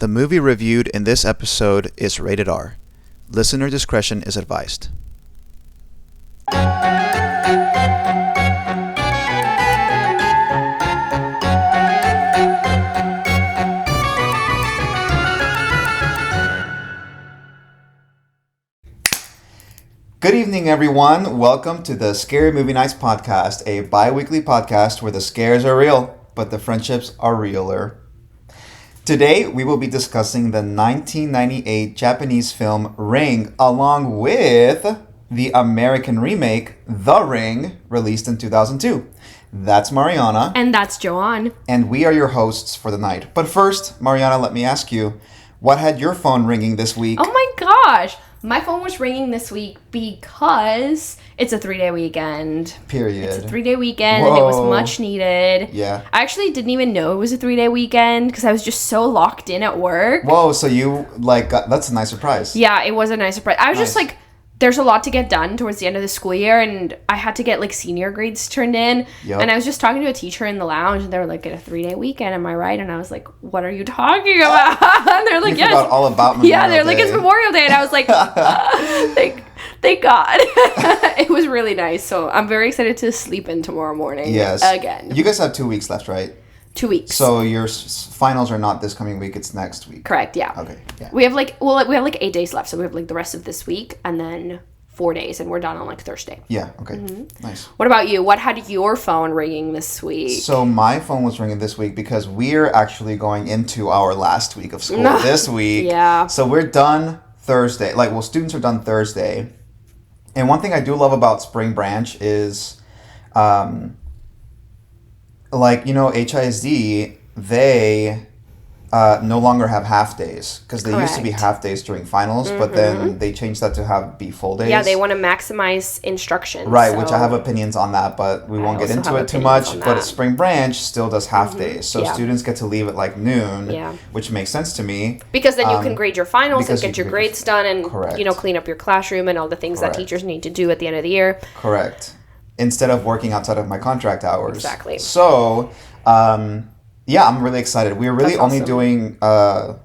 The movie reviewed in this episode is rated R. Listener discretion is advised. Good evening, everyone. Welcome to the Scary Movie Nights podcast, a bi-weekly podcast where the scares are real, but the friendships are realer. Today, we will be discussing the 1998 Japanese film Ring, along with the American remake, The Ring, released in 2002. That's Mariana. And that's Joanne. And we are your hosts for the night. But first, Mariana, let me ask you, what had your phone ringing this week? Oh my gosh! My phone was ringing this week because it's a 3-day weekend. Period. It's a 3-day weekend. Whoa. And it was much needed. Yeah. I actually didn't even know it was a 3-day weekend because I was just so locked in at work. Whoa, so you, that's a nice surprise. Yeah, it was a nice surprise. I was just Nice. like, there's a lot to get done towards the end of the school year, and I had to get like senior grades turned in. Yep. And I was just talking to a teacher in the lounge, and they were like, "At a 3-day weekend, am I right?" And I was like, "What are you talking about?" And they're like, You "Yes." forgot all about Memorial Yeah, they're like, Day. "It's Memorial Day," and I was like, "Thank God." It was really nice, so I'm very excited to sleep in tomorrow morning. Yes. Again. You guys have 2 weeks left, right? 2 weeks. So your finals are not this coming week, it's next week. Correct. Yeah. Okay. Yeah. We have like 8 days left, so we have like the rest of this week, and then 4 days, and we're done on like Thursday. Yeah. Okay. Mm-hmm. Nice. What about you? What had your phone ringing this week? So my phone was ringing this week because we're actually going into our last week of school this week. Yeah. So we're done Thursday. Students are done Thursday. And one thing I do love about Spring Branch is, HISD, they no longer have half days because they used to be Correct. half days during finals, but then they changed that to be full days. Yeah, they want to maximize instruction. Right, so which I have opinions on that, but we won't get also into have it too opinions much. on But that. Spring Branch still does half days, so Yeah. students get to leave at like noon, Yeah. which makes sense to me. Because then you can grade your finals and because you get your can grade- grades done and, Correct. clean up your classroom and all the things Correct. that teachers need to do at the end of the year. Correct. Instead of working outside of my contract hours. Exactly. So, yeah, I'm really excited. We're really That's only awesome. doing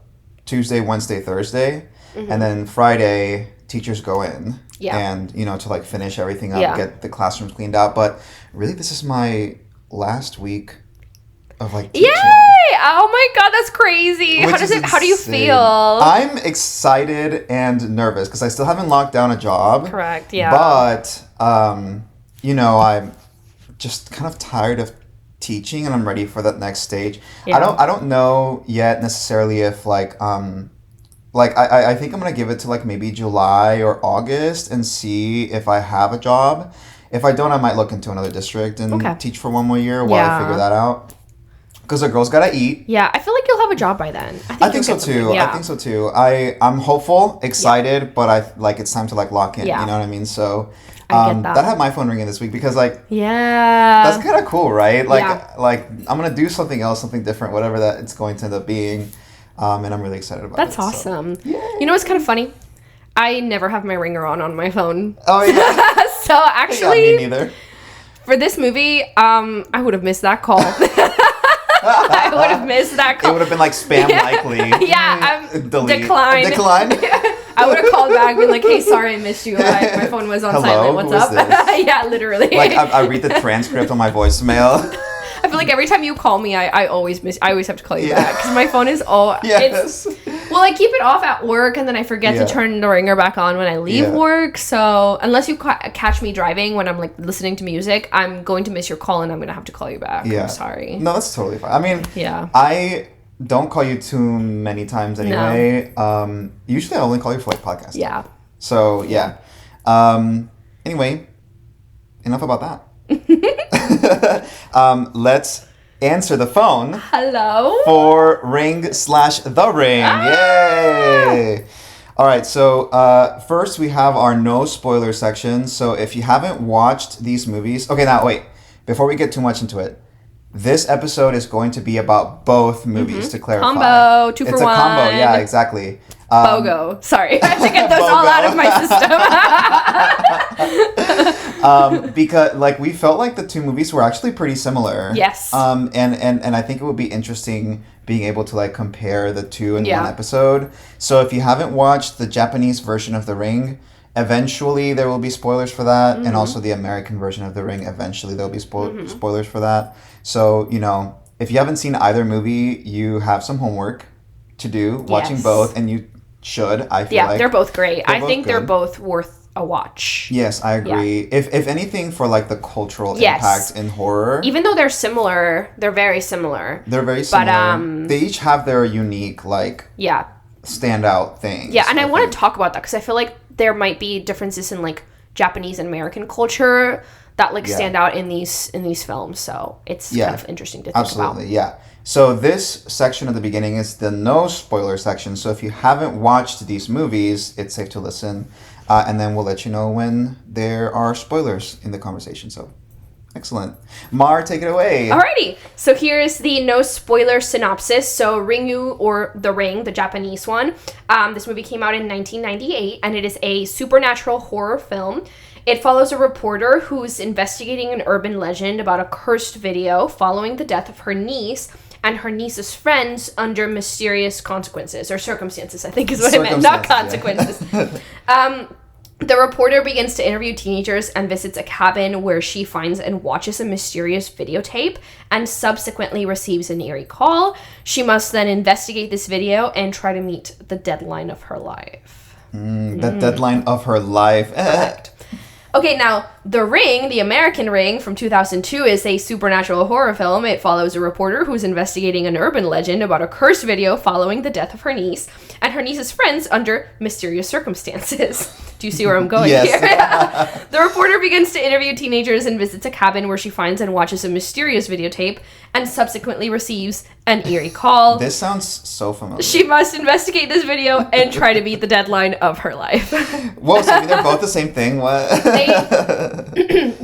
Tuesday, Wednesday, Thursday, and then Friday teachers go in. Yeah. And, to finish everything up, Yeah. get the classrooms cleaned out. But really, this is my last week of teaching. Yay! Oh my god, that's crazy. Which is How do you insane. feel? I'm excited and nervous because I still haven't locked down a job. Correct, yeah. But, I'm just kind of tired of teaching and I'm ready for that next stage. Yeah. I don't know yet necessarily if I think I'm going to give it to maybe July or August and see if I have a job. If I don't, I might look into another district and Okay. teach for one more year while I Yeah. figure that out. Because the girls gotta eat. Yeah, I feel like you'll have a job by then. I think so you'll get too. something. Yeah. I think so too. I'm hopeful, excited, but it's time to lock in. Yeah. You know what I mean? So I get that. that had my phone ringing this week because Yeah. that's kind of cool, right? Yeah. I'm gonna do something else, something different, whatever that it's going to end up being, and I'm really excited about That's it. so. awesome. Yay. You know what's kind of funny? I never have my ringer on my phone. Oh yeah. So Yeah, actually, me neither. for this movie, I would have missed that call. I would have missed that It call. would have been spam likely. Yeah, I'm Delete. decline. Decline. I would have called back and been like, "Hey, sorry, I missed you. My phone was on Hello, silent. What's who is up?" this? Yeah, literally. I read the transcript on my voicemail. I feel like every time you call me, I always have to call you Yeah. back because my phone is all. Yes. Well, I keep it off at work and then I forget Yeah. to turn the ringer back on when I leave Yeah. work. So unless you catch me driving when I'm listening to music, I'm going to miss your call and I'm going to have to call you back. Yeah. I'm sorry. No, that's totally fine. I mean, Yeah. I don't call you too many times anyway. Usually I only call you for podcasts. Yeah. So, yeah. Anyway, enough about that. Let's answer the phone Hello. for Ring/The Ring. Yay! All right, so first we have our no spoiler section. So if you haven't watched these movies... Okay, now wait. Before we get too much into it, this episode is going to be about both movies, to clarify. Combo, 2 for It's a combo, 1. yeah, exactly. BOGO. Sorry, I have to get those all out of my system. Because like we felt like the two movies were actually pretty similar. Yes. And I think it would be interesting being able to like compare the two in Yeah. one episode. So if you haven't watched the Japanese version of The Ring, eventually there will be spoilers for that, and also the American version of The Ring, eventually there'll be spoilers for that. So, you know, if you haven't seen either movie, you have some homework to do watching Yes. both, and you should, I feel Yeah, like. they're both great. I both think they're good. both worth a watch. Yes, I agree. If anything, for like the cultural Yes. impact in horror, Even though they're similar, they're very similar. they're very similar. They each have their unique, like, Yeah. standout things. Yeah, and I want think. to talk about that because I feel like there might be differences in like Japanese and American culture that like stand out in these films. So it's kind of interesting to think Absolutely, about. yeah. So this section at the beginning is the no spoiler section. So if you haven't watched these movies, it's safe to listen, and then we'll let you know when there are spoilers in the conversation. So, excellent. Mar, take it away. Alrighty, so here's the no spoiler synopsis. So Ringu, or The Ring, the Japanese one. This movie came out in 1998, and it is a supernatural horror film. It follows a reporter who's investigating an urban legend about a cursed video following the death of her niece and her niece's friends under mysterious consequences, or circumstances, I think is what I meant, not consequences. The reporter begins to interview teenagers and visits a cabin where she finds and watches a mysterious videotape and subsequently receives an eerie call. She must then investigate this video and try to meet the deadline of her life. The deadline of her life. Correct. Okay, now, The Ring, the American Ring from 2002, is a supernatural horror film. It follows a reporter who's investigating an urban legend about a cursed video following the death of her niece and her niece's friends under mysterious circumstances. Do you see where I'm going here? The reporter begins to interview teenagers and visits a cabin where she finds and watches a mysterious videotape and subsequently receives an eerie call. This sounds so familiar. She must investigate this video and try to meet the deadline of her life. Whoa, so they're both the same thing? What?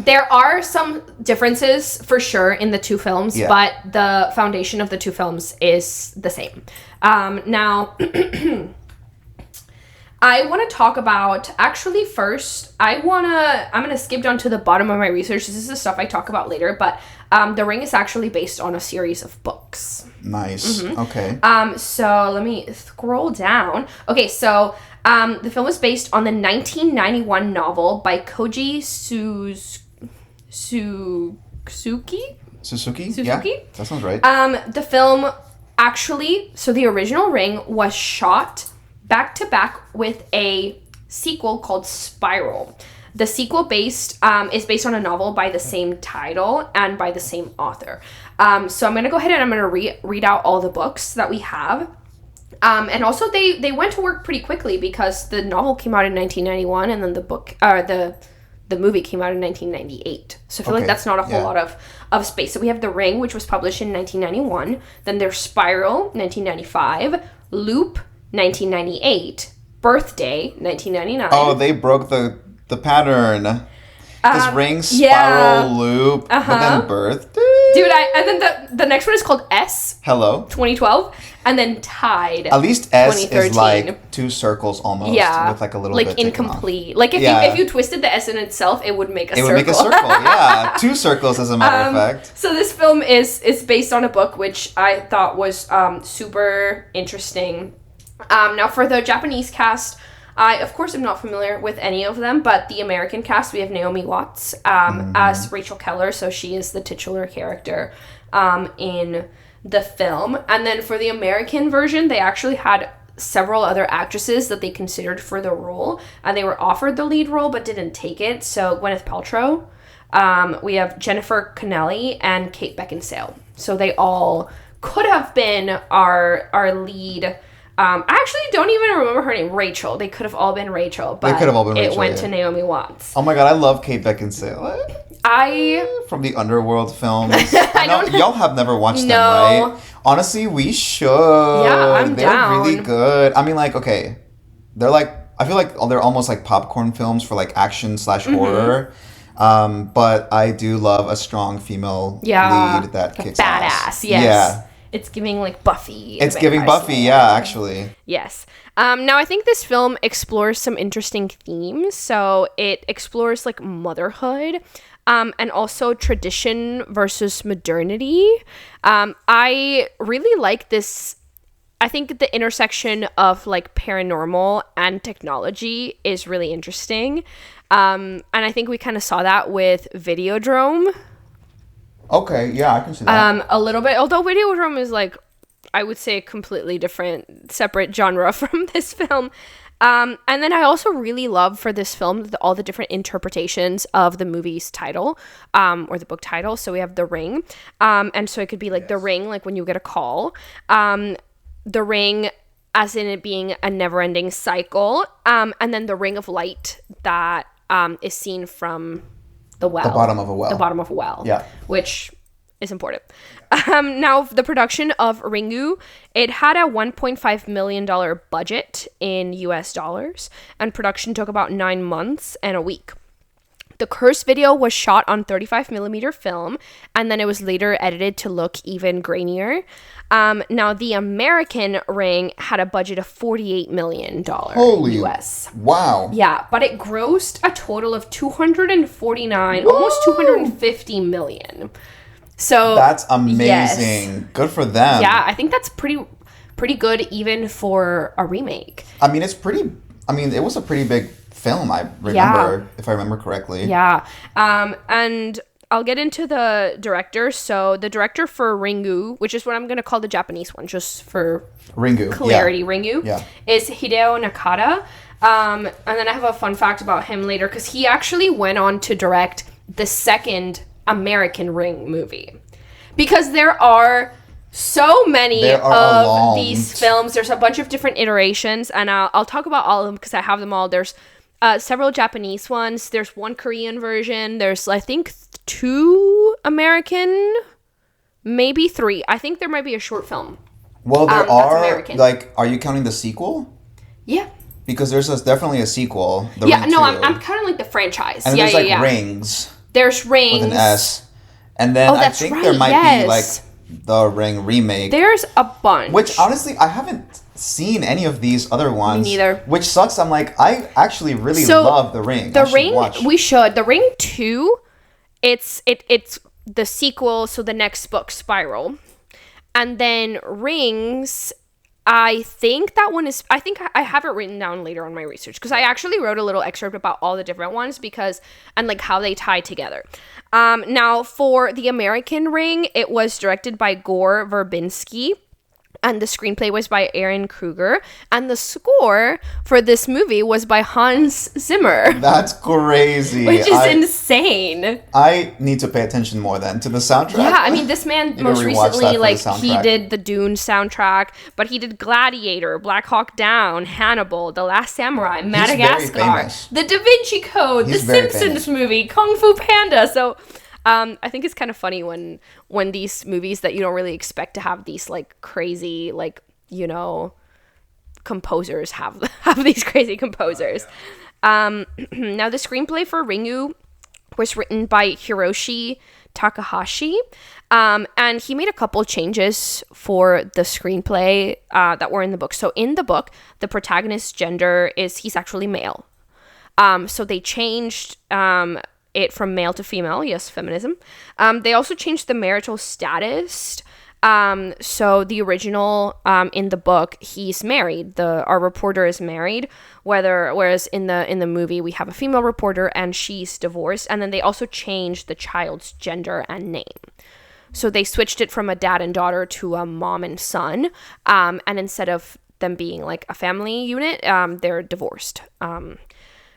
There are some differences for sure in the two films, but the foundation of the two films is the same. Now, I want to talk about, actually first, I'm going to skip down to the bottom of my research. This is the stuff I talk about later, but The Ring is actually based on a series of books. Nice. Okay. So let me scroll down. Okay, so the film is based on the 1991 novel by Koji Suzuki? Yeah, that sounds right. The film actually, so the original Ring was shot back to back with a sequel called Spiral. The sequel is based on a novel by the same title and by the same author. So I'm going to go ahead and I'm going to read out all the books that we have. And also they went to work pretty quickly because the novel came out in 1991 and then the movie came out in 1998. So I feel like that's not a whole lot of space. So we have The Ring, which was published in 1991. Then there's Spiral, 1995. Loop, 1998. Birthday, 1999. Oh, they broke the pattern. This Ring, Spiral, Loop, but then Birthday. Dude, and then the next one is called S. Hello. 2012. And then Tide. At least S is like two circles almost. Yeah. With like a little like bit incomplete. Like if you twisted the S in itself, it would make a circle. It would make a circle, yeah. Two circles as a matter of fact. So this film is based on a book which I thought was super interesting. Now for the Japanese cast, I, of course, am not familiar with any of them, but the American cast, we have Naomi Watts as Rachel Keller, so she is the titular character in the film. And then for the American version, they actually had several other actresses that they considered for the role, and they were offered the lead role but didn't take it. So Gwyneth Paltrow, we have Jennifer Connelly, and Kate Beckinsale. So they all could have been our lead. I actually don't even remember her name. Rachel. They could have all been Rachel, but it went to Naomi Watts. Oh my god, I love Kate Beckinsale. From the Underworld films. I know y'all have never watched them, right? Honestly, we should. Yeah, I'm down. They're really good. I mean, like, okay, they're like, I feel like they're almost like popcorn films for like action / horror. But I do love a strong female lead that kicks badass, ass. yes. It's giving like Buffy. It's giving Buffy, yeah, actually. Yes. Now I think this film explores some interesting themes. So it explores like motherhood, and also tradition versus modernity. I really like this. I think the intersection of like paranormal and technology is really interesting. And I think we kind of saw that with Videodrome. Okay, yeah, I can see that. A little bit, although Videodrome is like, I would say, a completely different, separate genre from this film. And then I also really love for this film all the different interpretations of the movie's title, or the book title. So we have The Ring, and so it could be like The Ring, like when you get a call. The Ring, as in it being a never-ending cycle, and then the Ring of Light that is seen from the well. The bottom of a well. The bottom of a well. Yeah. Which is important. Now, the production of Ringu, it had a $1.5 million budget in US dollars, and production took about 9 months and a week. The curse video was shot on 35mm film, and then it was later edited to look even grainier. Now, the American Ring had a budget of $48 million Holy US. Wow. Yeah, but it grossed a total of 249, almost 250 million. So that's amazing. Yes. Good for them. Yeah, I think that's pretty good even for a remake. I mean, it was a pretty big film, I remember, if I remember correctly. Yeah. And I'll get into the director. So the director for Ringu, which is what I'm going to call the Japanese one, just for Ringu. clarity, Yeah. Ringu, is Hideo Nakata. And then I have a fun fact about him later, because he actually went on to direct the second American Ring movie. Because there are so many of these films. There's a bunch of different iterations, and I'll talk about all of them because I have them all. There's several Japanese ones. There's one Korean version. There's, I think, 2 American, maybe 3. I think there might be a short film. Well, there are, like, are you counting the sequel? Yeah. Because there's definitely a sequel. Yeah, no, I'm counting like the franchise. And yeah, there's yeah, Rings. There's Rings. With an S. And then I think there might be like the Ring remake. There's a bunch. Which honestly, I haven't seen any of these other ones. Me neither. Which sucks. I'm like, I actually really love The Ring. The Ring, we should. The Ring 2, it's the sequel, so the next book, Spiral. And then Rings, I think that one is, I think I have it written down later on my research, because I actually wrote a little excerpt about all the different ones and like how they tie together. Now for the American Ring, it was directed by Gore Verbinski, and the screenplay was by Aaron Kruger, and the score for this movie was by Hans Zimmer. That's crazy. Which is insane. I need to pay attention more then to the soundtrack. Yeah, I mean, this man most recently, like, he did the Dune soundtrack, but he did Gladiator, Black Hawk Down, Hannibal, The Last Samurai, Madagascar, The Da Vinci Code, The Simpsons movie, Kung Fu Panda. So I think it's kind of funny when these movies that you don't really expect to have these like crazy, like, you know, composers have these crazy composers. Now the screenplay for Ringu was written by Hiroshi Takahashi, and he made a couple changes for the screenplay that were in the book. So in the book, the protagonist's gender he's actually male. So they changed it from male to female. Yes, feminism. They also changed the marital status. So the original, in the book, he's married. Our reporter is married, whereas in the movie we have a female reporter and she's divorced. And then they also changed the child's gender and name. So they switched it from a dad and daughter to a mom and son. And instead of them being like a family unit, they're divorced.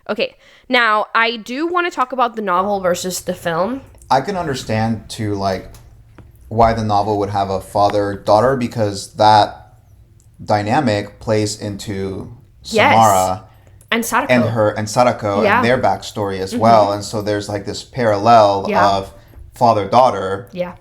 Okay, now I do want to talk about the novel versus the film. I can understand too, like, why the novel would have a father-daughter, because that dynamic plays into Samara and Sadako and their backstory as well, and so there's like this parallel of father-daughter. Yeah.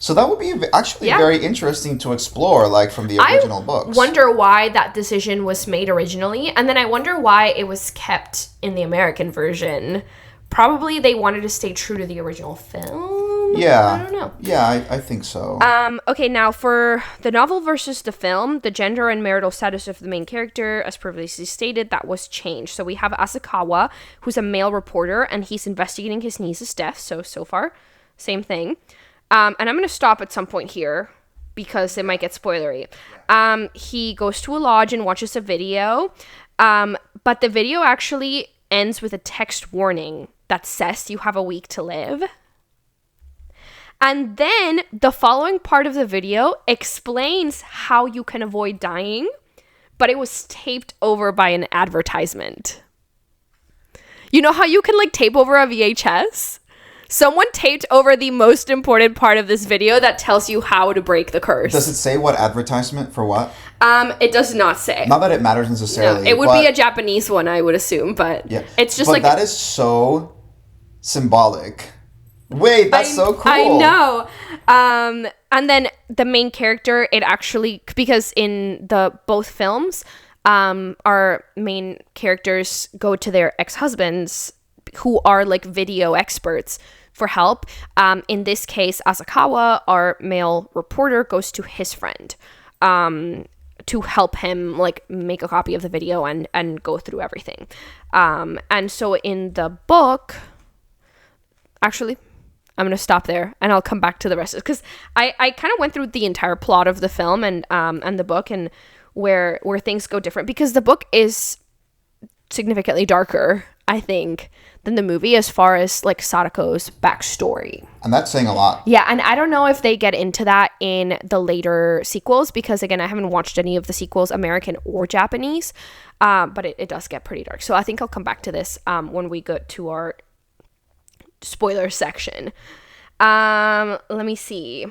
So that would be actually very interesting to explore, like, from the original books. I wonder why that decision was made originally, and then I wonder why it was kept in the American version. Probably they wanted to stay true to the original film. Yeah. I don't know. Yeah, I think so. Okay, now for the novel versus the film, the gender and marital status of the main character, as previously stated, that was changed. So we have Asakawa, who's a male reporter, and he's investigating his niece's death. So far, same thing. And I'm going to stop at some point here because it might get spoilery. He goes to a lodge and watches a video, but the video actually ends with a text warning that says you have a week to live. And then the following part of the video explains how you can avoid dying, but it was taped over by an advertisement. You know how you can like tape over a VHS? Someone taped over the most important part of this video that tells you how to break the curse. Does it say what advertisement for what? It does not say. Not that it matters necessarily. No, it would be a Japanese one, I would assume, but yeah. It's just but that is so symbolic. Wait, that's so cool. I know. And then the main character, it actually, because in the both films, our main characters go to their ex-husbands who are like video experts for help. In this case, Asakawa, our male reporter, goes to his friend to help him like make a copy of the video and go through everything. And so in the book, actually, I'm going to stop there and I'll come back to the rest of it, because I kind of went through the entire plot of the film and the book and where things go different, because the book is significantly darker, I think, than the movie as far as like Sadako's backstory. And that's saying a lot. Yeah, and I don't know if they get into that in the later sequels, because again, I haven't watched any of the sequels, American or Japanese, but it does get pretty dark. So I think I'll come back to this when we go to our spoiler section. Let me see.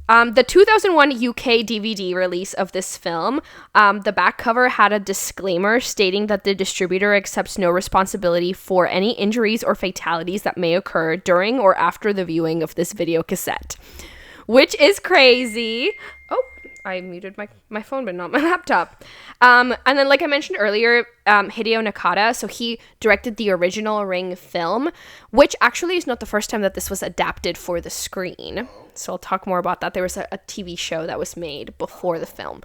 The 2001 UK DVD release of this film, the back cover had a disclaimer stating that the distributor accepts no responsibility for any injuries or fatalities that may occur during or after the viewing of this video cassette, which is crazy. Oh, I muted my phone, but not my laptop. And then, like I mentioned earlier, Hideo Nakata, so he directed the original Ring film, which actually is not the first time that this was adapted for the screen. So I'll talk more about that. There was a TV show that was made before the film.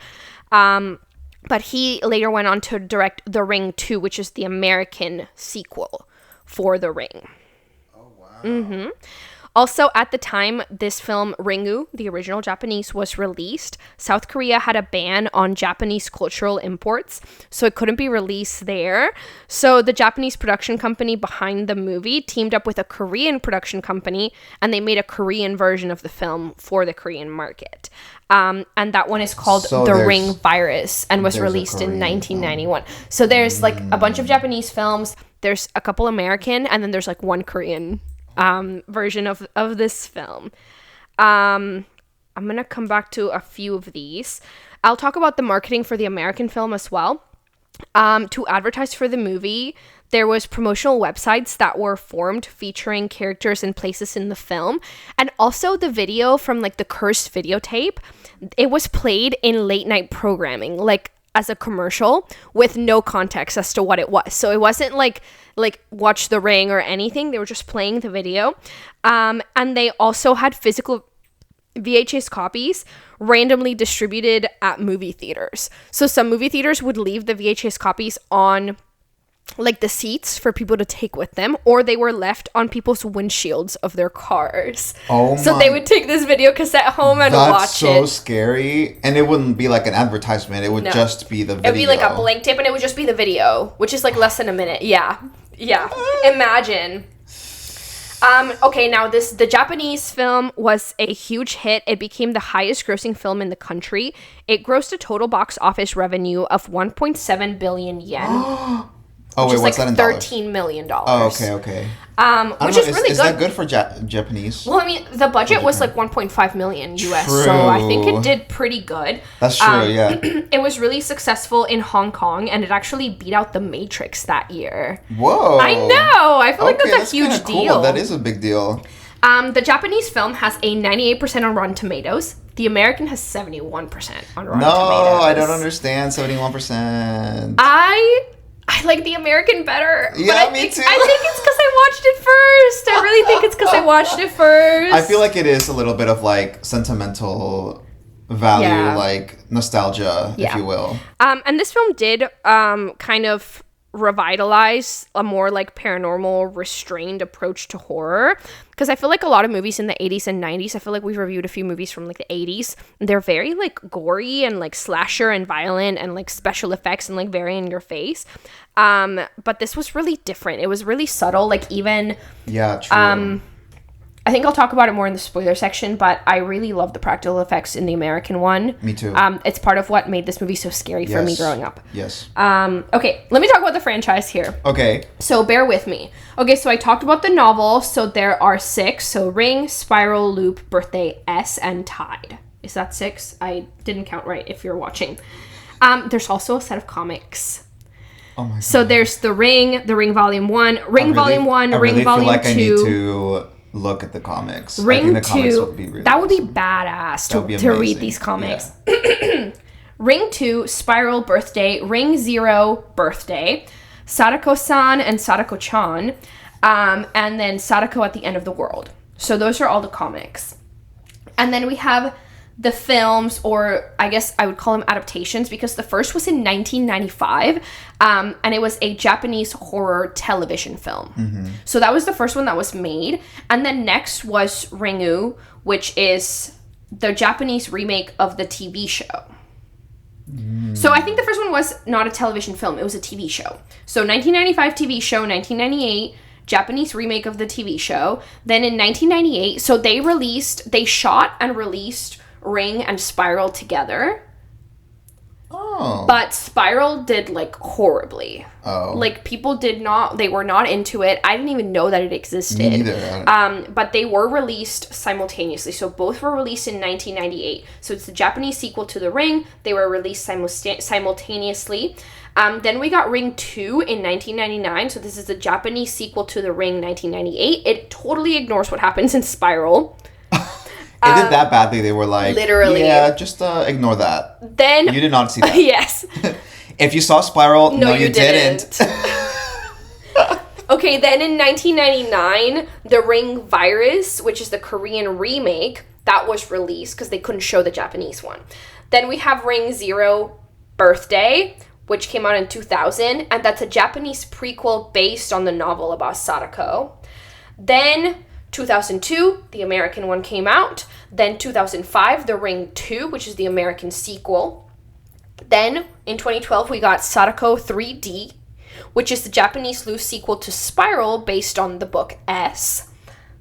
But he later went on to direct The Ring 2, which is the American sequel for The Ring. Oh, wow. Mm-hmm. Also, at the time this film, Ringu, the original Japanese, was released, South Korea had a ban on Japanese cultural imports, so it couldn't be released there. So the Japanese production company behind the movie teamed up with a Korean production company, and they made a Korean version of the film for the Korean market. And that one is called The Ring Virus and was released in 1991. So there's like a bunch of Japanese films, there's a couple American, and then there's like one Korean version of this film. I'm gonna come back to a few of these. I'll talk about the marketing for the American film as well. To advertise for the movie, there was promotional websites that were formed featuring characters and places in the film, and also the video from like the cursed videotape, it was played in late night programming, like as a commercial with no context as to what it was. So it wasn't like Watch the Ring or anything. They were just playing the video. And they also had physical VHS copies randomly distributed at movie theaters. So some movie theaters would leave the VHS copies on like the seats for people to take with them, or they were left on people's windshields of their cars. So they would take this video cassette home and watch it. That's so scary. And it wouldn't be like an advertisement. It would just be the video. It would be like a blank tape and it would just be the video, which is like less than a minute. Yeah. Imagine. Okay, now the Japanese film was a huge hit. It became the highest grossing film in the country. It grossed a total box office revenue of 1.7 billion yen. Oh, wait, what's like that in dollars? $13 million. Oh, okay. Which is really good. Is that good for Japanese? Well, I mean, the budget was like 1.5 million US, so I think it did pretty good. That's true, yeah. It was really successful in Hong Kong, and it actually beat out The Matrix that year. Whoa. I know. I feel like that's a huge deal. Cool. That is a big deal. The Japanese film has a 98% on Rotten Tomatoes. The American has 71% on Rotten Tomatoes. No, I don't understand 71%. I like the American better. Yeah, but me too. I think it's because I watched it first. I really think it's because I watched it first. I feel like it is a little bit of like sentimental value, like nostalgia, if you will. And this film did kind of revitalize a more like paranormal, restrained approach to horror. Because I feel like a lot of movies in the 80s and 90s, I feel like we've reviewed a few movies from like the 80s. They're very like gory and like slasher and violent and like special effects and like very in your face. But this was really different. It was really subtle. Like even true. I think I'll talk about it more in the spoiler section, but I really love the practical effects in the American one. Me too. It's part of what made this movie so scary for me growing up. Yes. Okay, let me talk about the franchise here. Okay. So bear with me. Okay, so I talked about the novel. So there are 6. So Ring, Spiral, Loop, Birthday, S, and Tide. Is that 6? I didn't count right if you're watching. There's also a set of comics. Oh my God. So there's the Ring Volume 1, Volume 1, I Ring really Volume feel like 2. I need to look at the comics. Ring I think the comics 2, would be really that would be awesome. badass That would be to read amazing. these comics. Yeah. Ring 2, Spiral, Birthday, Ring 0, Birthday, Sadako-san and Sadako-chan, and then Sadako at the End of the World. So those are all the comics. And then we have the films, or I guess I would call them adaptations, because the first was in 1995, and it was a Japanese horror television film. Mm-hmm. So that was the first one that was made. And then next was Ringu, which is the Japanese remake of the TV show. So I think the first one was not a television film, it was a TV show. So 1995 TV show, 1998 Japanese remake of the TV show. Then in 1998, so they shot and released Ring and Spiral together. Oh. But Spiral did like horribly. Oh. Like people they were not into it. I didn't even know that it existed. Me neither. But they were released simultaneously. So both were released in 1998. So it's the Japanese sequel to The Ring. They were released simultaneously. Then we got Ring 2 in 1999. So this is the Japanese sequel to The Ring 1998. It totally ignores what happens in Spiral. It did that badly. They were like, literally. Yeah, just ignore that. Then You did not see that. yes. If you saw Spiral, no, you didn't. Okay, then in 1999, The Ring Virus, which is the Korean remake, that was released because they couldn't show the Japanese one. Then we have Ring 0 Birthday, which came out in 2000, and that's a Japanese prequel based on the novel about Sadako. Then 2002, the American one came out. Then 2005, The Ring 2, which is the American sequel. Then in 2012, we got Sadako 3D, which is the Japanese loose sequel to Spiral based on the book S.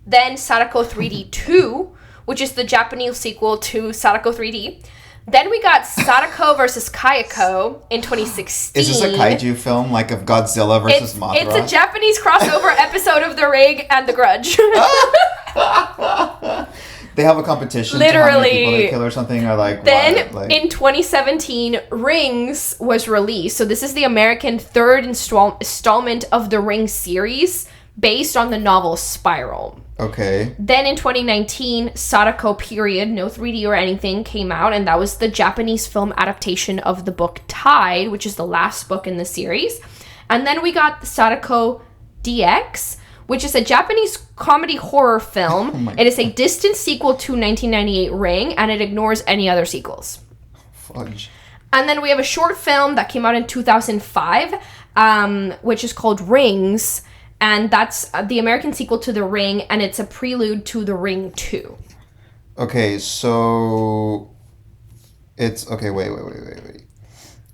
Then Sadako 3D 2, which is the Japanese sequel to Sadako 3D. Then we got Sadako versus Kayako in 2016. Is this a kaiju film, like of Godzilla versus Mothra? It's a Japanese crossover episode of The Ring and The Grudge. They have a competition to how many people they kill or something, or like then what? in 2017, Rings was released. So this is the American third installment of the Ring series based on the novel Spiral. Okay. Then in 2019, Sadako period, no 3D or anything, came out, and that was the Japanese film adaptation of the book Tide, which is the last book in the series. And then we got Sadako DX, which is a Japanese comedy horror film. It is a distant sequel to 1998 Ring, and it ignores any other sequels. Fudge. And then we have a short film that came out in 2005, which is called Rings, and that's the American sequel to The Ring, and it's a prelude to The Ring 2. Okay, so it's okay. Wait.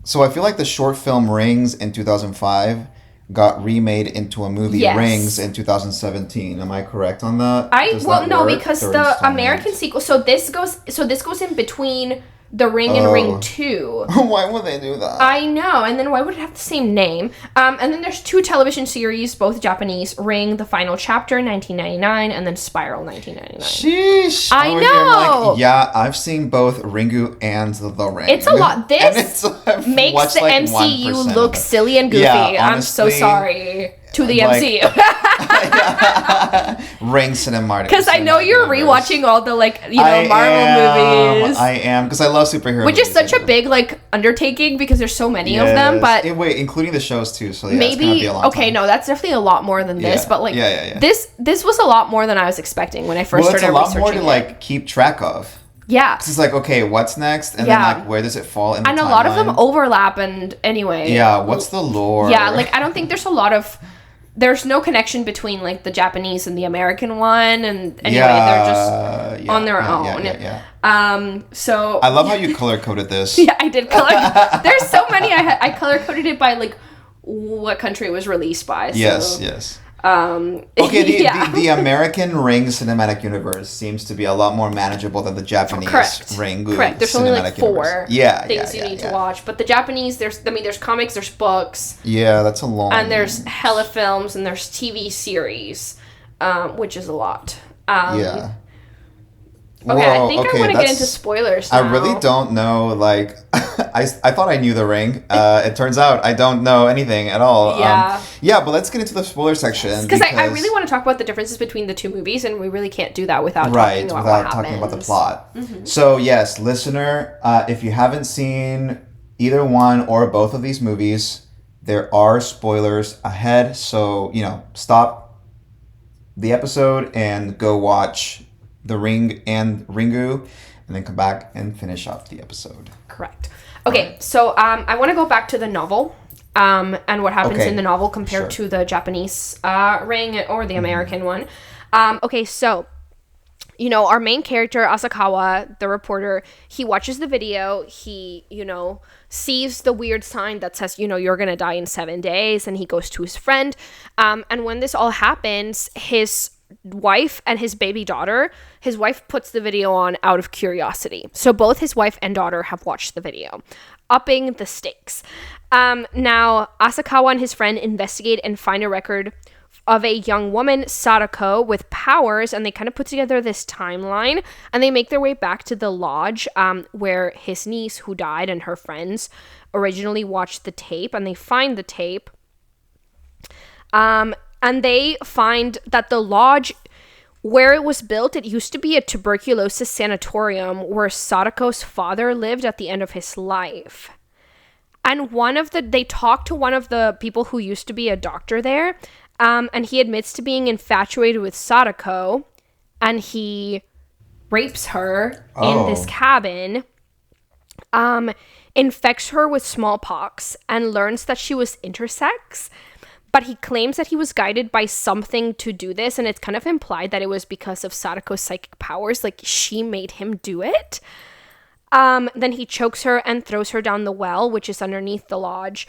So I feel like the short film Rings in 2005 got remade into a movie, Yes. Rings, in 2017. Am I correct on that? No, because the American sequel. So this goes in between The Ring and Ring 2. Why would they do that? I know, and then why would it have the same name? And then there's 2 television series, both Japanese, Ring, The Final Chapter, 1999, and then Spiral, 1999. Sheesh. I Over here, I'm know. like, yeah, I've seen both Ringu and The Ring. It's a lot. And This I've makes watched, the like, MCU 1% look of it. silly and goofy. Yeah, I'm so honestly, sorry. to the like, MCU. Ring cinematic. Because I know you're rewatching all the Marvel movies. I am because I love superhero which movies. is such a big undertaking because there's so many of them. But wait, including the shows too. So yeah, maybe it's gonna be a long time. no, that's definitely a lot more than this. But this was a lot more than I was expecting when I first started researching. Well, it's a lot more to keep track of. Yeah. Because it's like, okay, what's next? And then where does it fall in the timeline? And a lot of them overlap. And anyway. Yeah. What's the lore? Yeah. I don't think there's a lot of. There's no connection between the Japanese and the American one, and anyway, they're just on their own. So I love how you color coded this. Yeah, I did color. There's so many. I color coded it by what country it was released by. So. Yes. Okay, the American Ring cinematic universe seems to be a lot more manageable than the Japanese Ringu. Correct. There's only 4 things you need to watch. But the Japanese, there's comics, there's books. Yeah, that's a long. And there's hella films and there's TV series, which is a lot. Yeah. Okay, I think I want to get into spoilers now. I really don't know, I thought I knew The Ring. It turns out I don't know anything at all. Yeah. But let's get into the spoiler section. Because I really want to talk about the differences between the two movies, and we really can't do that without talking about the plot. Mm-hmm. So, yes, listener, if you haven't seen either one or both of these movies, there are spoilers ahead. So, stop the episode and go watch The Ring and Ringu, and then come back and finish off the episode. Correct. Okay, so I want to go back to the novel and what happens in the novel compared to the Japanese Ring or the American one. Okay, so, our main character, Asakawa, the reporter, he watches the video, he, sees the weird sign that says, you're going to die in 7 days, and he goes to his friend. And when this all happens, his wife and his baby daughter, his wife puts the video on out of curiosity. So both his wife and daughter have watched the video, upping the stakes. Now, Asakawa and his friend investigate and find a record of a young woman, Sadako, with powers, and they kind of put together this timeline, and they make their way back to the lodge where his niece, who died, and her friends originally watched the tape, and they find the tape. And they find that the lodge, where it was built, it used to be a tuberculosis sanatorium where Sadako's father lived at the end of his life. And they talked to one of the people who used to be a doctor there, and he admits to being infatuated with Sadako, and he rapes her in this cabin, infects her with smallpox, and learns that she was intersex. But he claims that he was guided by something to do this, and it's kind of implied that it was because of Sadako's psychic powers, she made him do it. Then he chokes her and throws her down the well, which is underneath the lodge.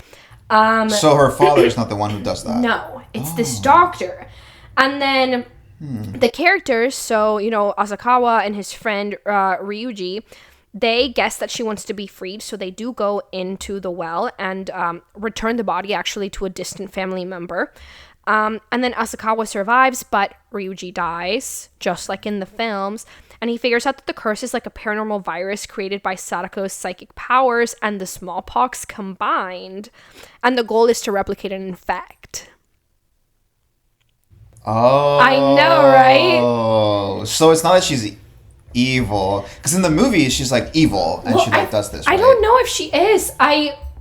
So her father is not the one who does that? No, it's this doctor. And then the characters, so, Asakawa and his friend Ryuji, they guess that she wants to be freed, so they do go into the well and return the body actually to a distant family member. And then Asakawa survives, but Ryuji dies, just like in the films. And he figures out that the curse is like a paranormal virus created by Sadako's psychic powers and the smallpox combined. And the goal is to replicate and infect. Oh. I know, right? So it's not that she's evil, because in the movies she's evil and she does this, right? I don't know if she is.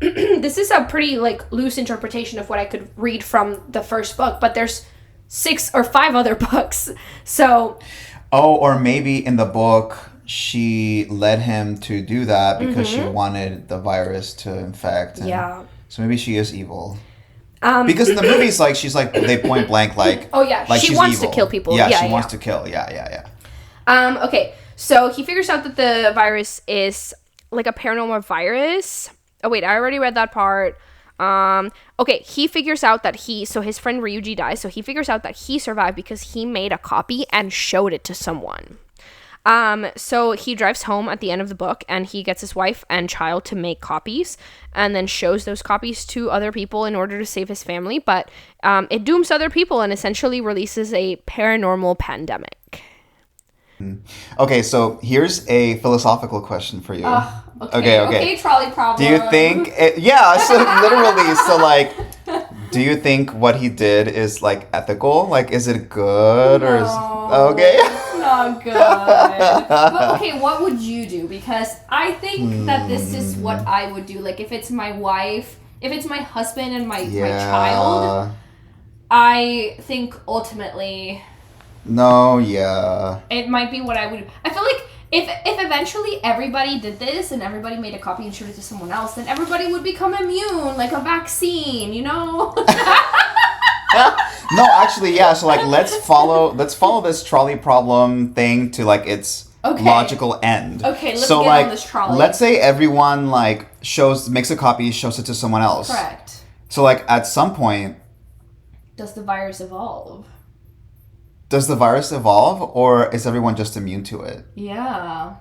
This is a pretty loose interpretation of what I could read from the first book, but there's 6 or 5 other books, so or maybe in the book she led him to do that because she wanted the virus to infect, and so maybe she is evil. Because in the movies she's they point blank oh yeah, she wants evil. To kill people. She wants to kill. Yeah. Okay, so he figures out that the virus is a paranormal virus. Oh wait, I already read that part. Okay, he figures out that so his friend Ryuji dies, so he figures out that he survived because he made a copy and showed it to someone. So he drives home at the end of the book and he gets his wife and child to make copies and then shows those copies to other people in order to save his family, but it dooms other people and essentially releases a paranormal pandemic. Okay, so here's a philosophical question for you. Okay, trolley problem. Do you think... so literally, Do you think what he did is like ethical? Like, is it good or is okay? It's not good. But okay, what would you do? Because I think that this is what I would do. Like, if it's my wife, if it's my husband and my child, I think ultimately. No, yeah. It might be what I would. I feel like if eventually everybody did this and everybody made a copy and showed it to someone else, then everybody would become immune, like a vaccine, you know? No, actually, yeah. So like, let's follow this trolley problem thing to like its logical end. Okay, let's so, get like, on this trolley. Let's say everyone like makes a copy, shows it to someone else. Correct. So like, at some point, does the virus evolve? Does the virus evolve, or is everyone just immune to it? Yeah.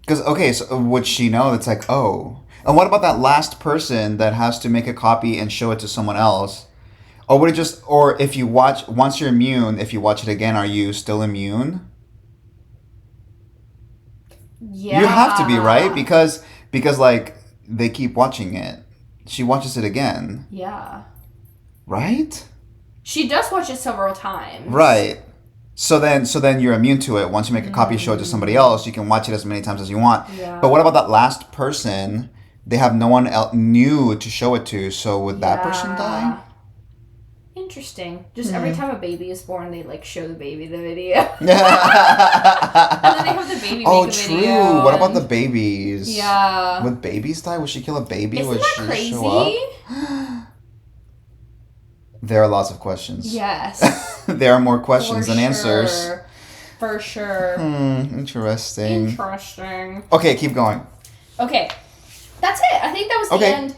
Because, okay, so would she know? It's like, oh. And what about that last person that has to make a copy and show it to someone else? Or would it just, or if you watch, once you're immune, if you watch it again, are you still immune? Yeah. You have to be, right? Because like, they keep watching it. She watches it again. Yeah. Right? She does watch it several times. Right. So then you're immune to it. Once you make a copy, show it to somebody else, you can watch it as many times as you want. Yeah. But what about that last person? They have no one else new to show it to, so would that person die? Interesting. Just every time a baby is born, they like show the baby the video. And then they have the baby make a video. Oh, true. What about the babies? Yeah. Would babies die? Would she kill a baby? Isn't Would that she crazy? show up? There are lots of questions. Yes. There are more questions than answers. For sure. Interesting. Interesting. Okay, keep going. Okay. That's it. I think that was the end.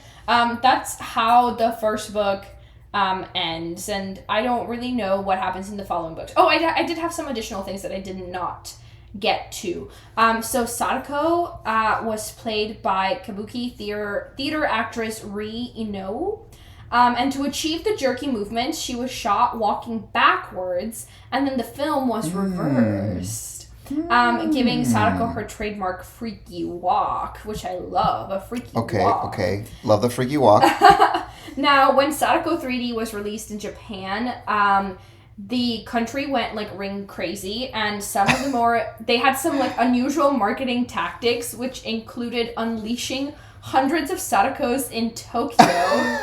That's how the first book ends, and I don't really know what happens in the following books. Oh, I did have some additional things that I did not get to. So Sadako was played by Kabuki theater actress Ri Ino. And to achieve the jerky movements, she was shot walking backwards, and then the film was reversed, giving Sadako her trademark freaky walk, which I love, a freaky walk. Okay. Love the freaky walk. Now, when Sadako 3D was released in Japan, the country went like ring crazy, and some of the they had some like unusual marketing tactics, which included unleashing hundreds of Sadakos in Tokyo.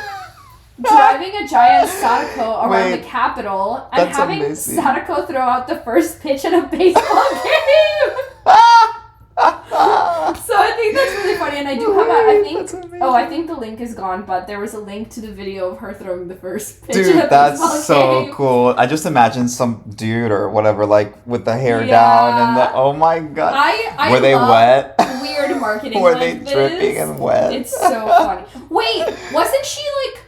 Driving a giant Sadako around the capital and having Sadako throw out the first pitch at a baseball game. So I think that's really funny, and I do have I think the link is gone, but there was a link to the video of her throwing the first pitch at a baseball that's so game. cool. I just imagine some dude or whatever, like with the hair down and the, oh my god. I were they wet? Weird marketing. Were they dripping and wet? It's so funny. Wait, wasn't she like?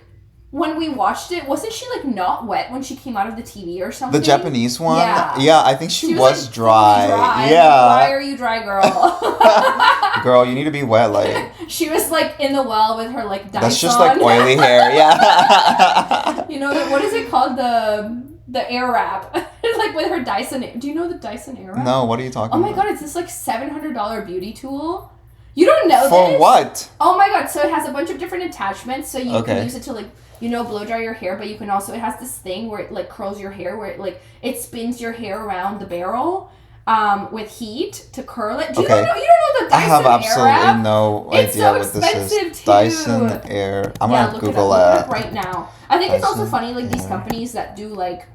When we watched it, wasn't she like not wet when she came out of the TV or something? The Japanese one? Yeah, I think she was like, dry. Yeah. Why are you dry, girl? Girl, you need to be wet, like. She was like in the well with her like Dyson. That's just like oily hair, yeah. You know what is it called? The air wrap. Like with her Dyson. Do you know the Dyson air wrap? No, what are you talking about? Oh my god, it's this like $700 beauty tool. You don't know this? For what? Oh my god, so it has a bunch of different attachments, so you can use it to like, blow dry your hair, but you can also, it has this thing where it like curls your hair, where it spins your hair around the barrel with heat to curl it. You don't know the Dyson I have absolutely air wrap? no idea what this is. Too. Dyson Air. I'm gonna Google it. Look it up right now. I think Dyson it's also funny, like these companies that do like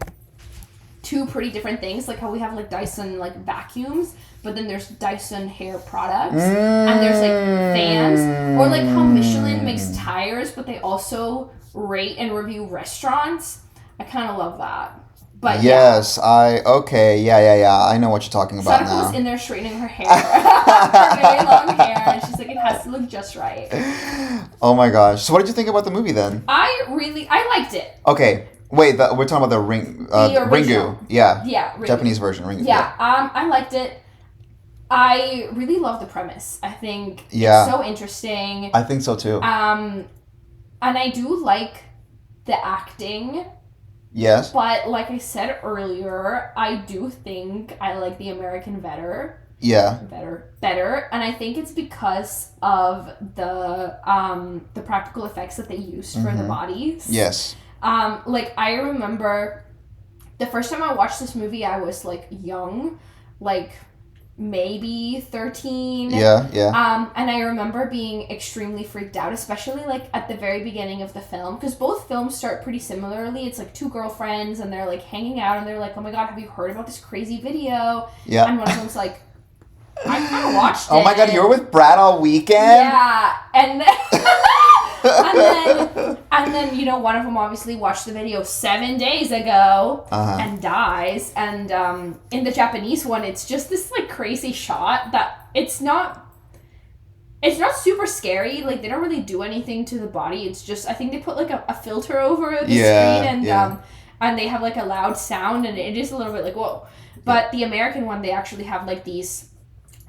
two pretty different things, like how we have like Dyson like vacuums, but then there's Dyson hair products, and there's like fans, or like how Michelin makes tires, but they also rate and review restaurants. I kind of love that. But yes, I know what you're talking about Sadako now. was in there straightening her hair, her very long hair, and she's like, it has to look just right. Oh my gosh! So what did you think about the movie then? I liked it. Okay. Wait, we're talking about the Ringu. Yeah. Yeah. Ringu. Japanese version, Ringu. Yeah. I liked it. I really love the premise. I think it's so interesting. I think so too. And I do like the acting. Yes. But like I said earlier, I do think I like the American better. Yeah. Better, and I think it's because of the practical effects that they used for the bodies. Yes. Like I remember the first time I watched this movie, I was like young, like maybe 13. Yeah. And I remember being extremely freaked out, especially like at the very beginning of the film, because both films start pretty similarly. It's like two girlfriends and they're like hanging out and they're like, oh my god, have you heard about this crazy video? Yeah. And one of them's like, I kind of watched it. Oh my god, you were with Brad all weekend? Yeah, and then you know, one of them obviously watched the video 7 days ago and dies. And in the Japanese one, it's just this like crazy shot that it's not super scary. Like they don't really do anything to the body. It's just I think they put like a filter over the screen and they have like a loud sound and it is a little bit like whoa. But the American one, they actually have like these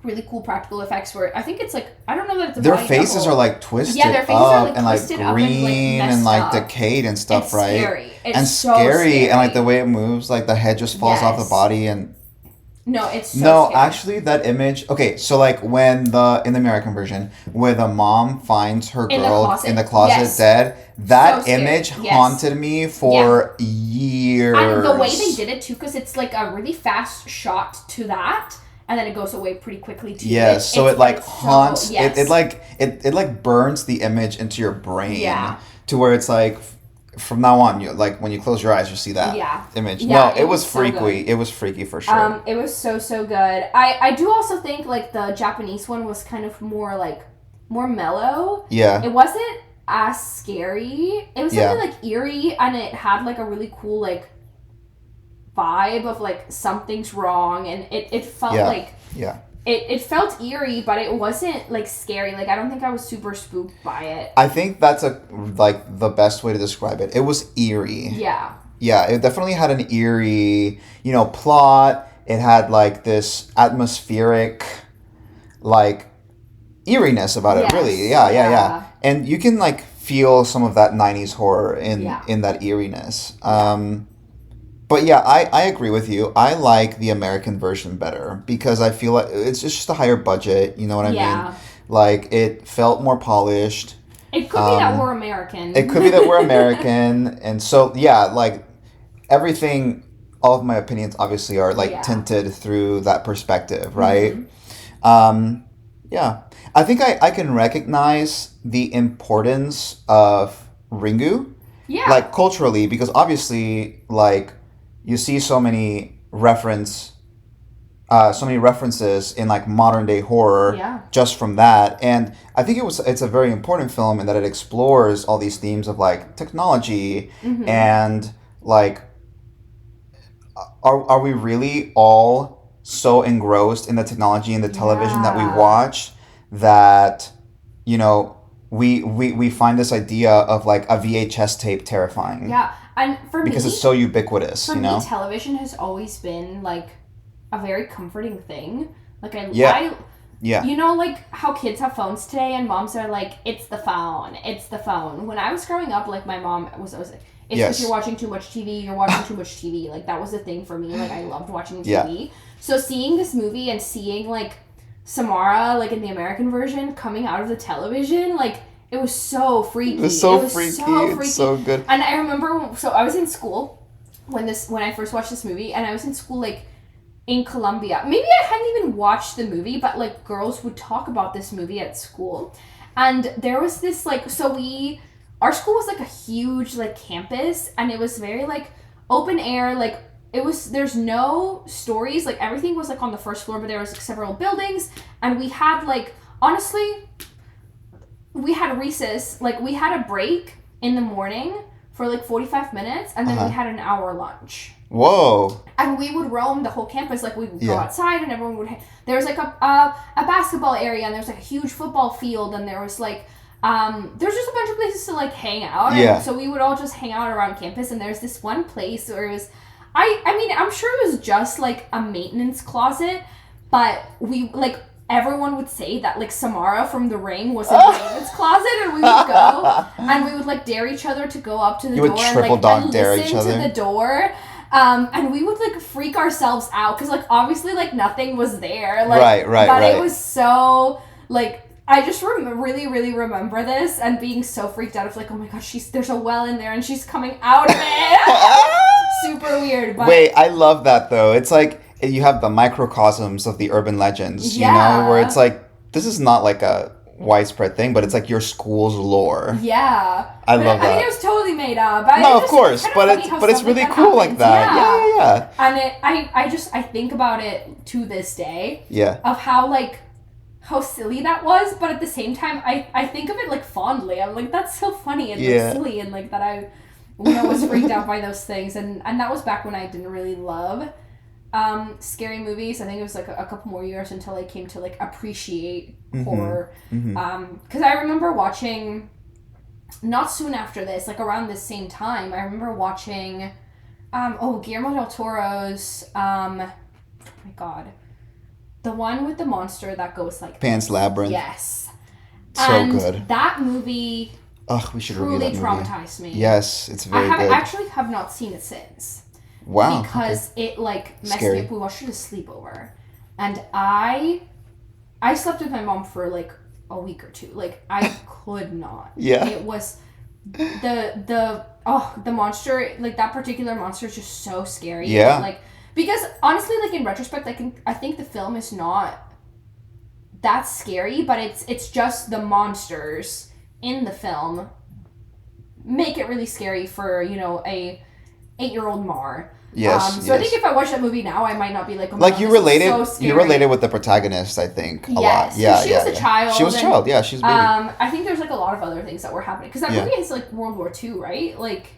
really cool practical effects where I think it's like I don't know that it's a their body faces double. are like twisted their faces are like and like twisted green up and like up. decayed and stuff, It's right? Scary. It's and so scary and like the way it moves, like the head just falls off the Yes. body and No, it's so no, scary. actually that image. Okay, so like when in the American version, where the mom finds her girl in the closet Yes. dead, that So scary. image Yes. haunted me for years. And the way they did it too, because it's like a really fast shot to that, and then it goes away pretty quickly too. Yes, so it like haunts. yes. It like burns the image into your brain. Yeah. To where it's like, from now on, you like when you close your eyes, you see that image. Yeah, No, it was so freaky. good. It was freaky for sure. It was so good. I do also think like the Japanese one was kind of more mellow. Yeah. It wasn't as scary. It was something like eerie, and it had like a really cool like vibe of like something's wrong, and it felt like it felt eerie, but it wasn't like scary. Like I don't think I was super spooked by it. I think that's like the best way to describe it. It was eerie. Yeah. Yeah, it definitely had an eerie, plot. It had like this atmospheric, like eeriness about it. Really, yeah. And you can like feel some of that '90s horror in that eeriness. But yeah, I agree with you. I like the American version better because I feel like it's just a higher budget. You know what I mean? Like it felt more polished. It could be that we're American. It could be that we're American, and so like everything. All of my opinions obviously are like tinted through that perspective, right? Yeah, I think I can recognize the importance of Ringu. Yeah. Like culturally, because obviously, like you see so many references in like modern day horror just from that, and I think it's a very important film in that it explores all these themes of like technology and like are we really all so engrossed in the technology and the television that we watch that we find this idea of like a VHS tape terrifying. Yeah, and for me, because it's so ubiquitous. For me, television has always been like a very comforting thing. Like you know, like how kids have phones today, and moms are like, "It's the phone, it's the phone." When I was growing up, like my mom was always like, "It's because you're watching too much TV. You're watching too much TV." Like that was the thing for me. Like I loved watching TV. So seeing this movie and seeing like Samara, like in the American version, coming out of the television, like it was so freaky. It was so freaky. It's so good. And I remember, so I was in school when I first watched this movie, and I was in school like in Colombia. Maybe I hadn't even watched the movie, but like girls would talk about this movie at school, and there was this like our school was like a huge like campus, and it was very like open air, like. There's no stories, like everything was like on the first floor, but there was like several buildings, and we had like, honestly, we had recess, like we had a break in the morning for like 45 minutes, and then we had an hour lunch. Whoa. And we would roam the whole campus, like we would go outside, and everyone would, there was like a basketball area, and there was like a huge football field, and there was like, there's just a bunch of places to like hang out, and so we would all just hang out around campus, and there's this one place where it was, I mean, I'm sure it was just, like, a maintenance closet, but we, like, everyone would say that, like, Samara from The Ring was in the maintenance closet, and we would go, and we would, like, dare each other to go up to the door and, like, and listen to the door, And we would like freak ourselves out because like obviously like nothing was there. Like, right. But it was so like I just really, really remember this and being so freaked out of like, oh my god, there's a well in there and she's coming out of it. Super weird. But Wait, I love that though. It's like you have the microcosms of the urban legends, you know, where it's like this is not like a widespread thing, but it's like your school's lore. Yeah. I love that. I mean, it was totally made up. No, of course, but it's really cool like that. Yeah. And I think about it to this day. Yeah. Of how silly that was, but at the same time, I think of it like fondly. I'm like, that's so funny and like silly, and like that I, was freaked out by those things, and that was back when I didn't really love scary movies. I think it was like a couple more years until I came to like appreciate horror. Because I remember watching, not soon after this, like around this same time, I remember watching, Guillermo del Toro's, oh my god, the one with the monster that goes like Pan's Labyrinth. Yes. So good. That movie we should review that movie. traumatized me. Yes, it's very good. I actually have not seen it since. Wow. Because it like messed Scary. me up. We watched it a sleepover, and I slept with my mom for like a week or two. Like I could not. Yeah. It was the monster, like that particular monster is just so scary. Yeah. Like because honestly, like in retrospect, I think the film is not that scary, but it's just the monsters in the film make it really scary for a 8-year-old Mar. Yes. So I think if I watch that movie now, I might not be like, oh my like God, you this is related, so scary. you related with the protagonist, I think, a lot. Yes, Yeah, she was a child. She was a child. Yeah, she was a baby. I think there's like a lot of other things that were happening because that movie is like World War II, right? Like.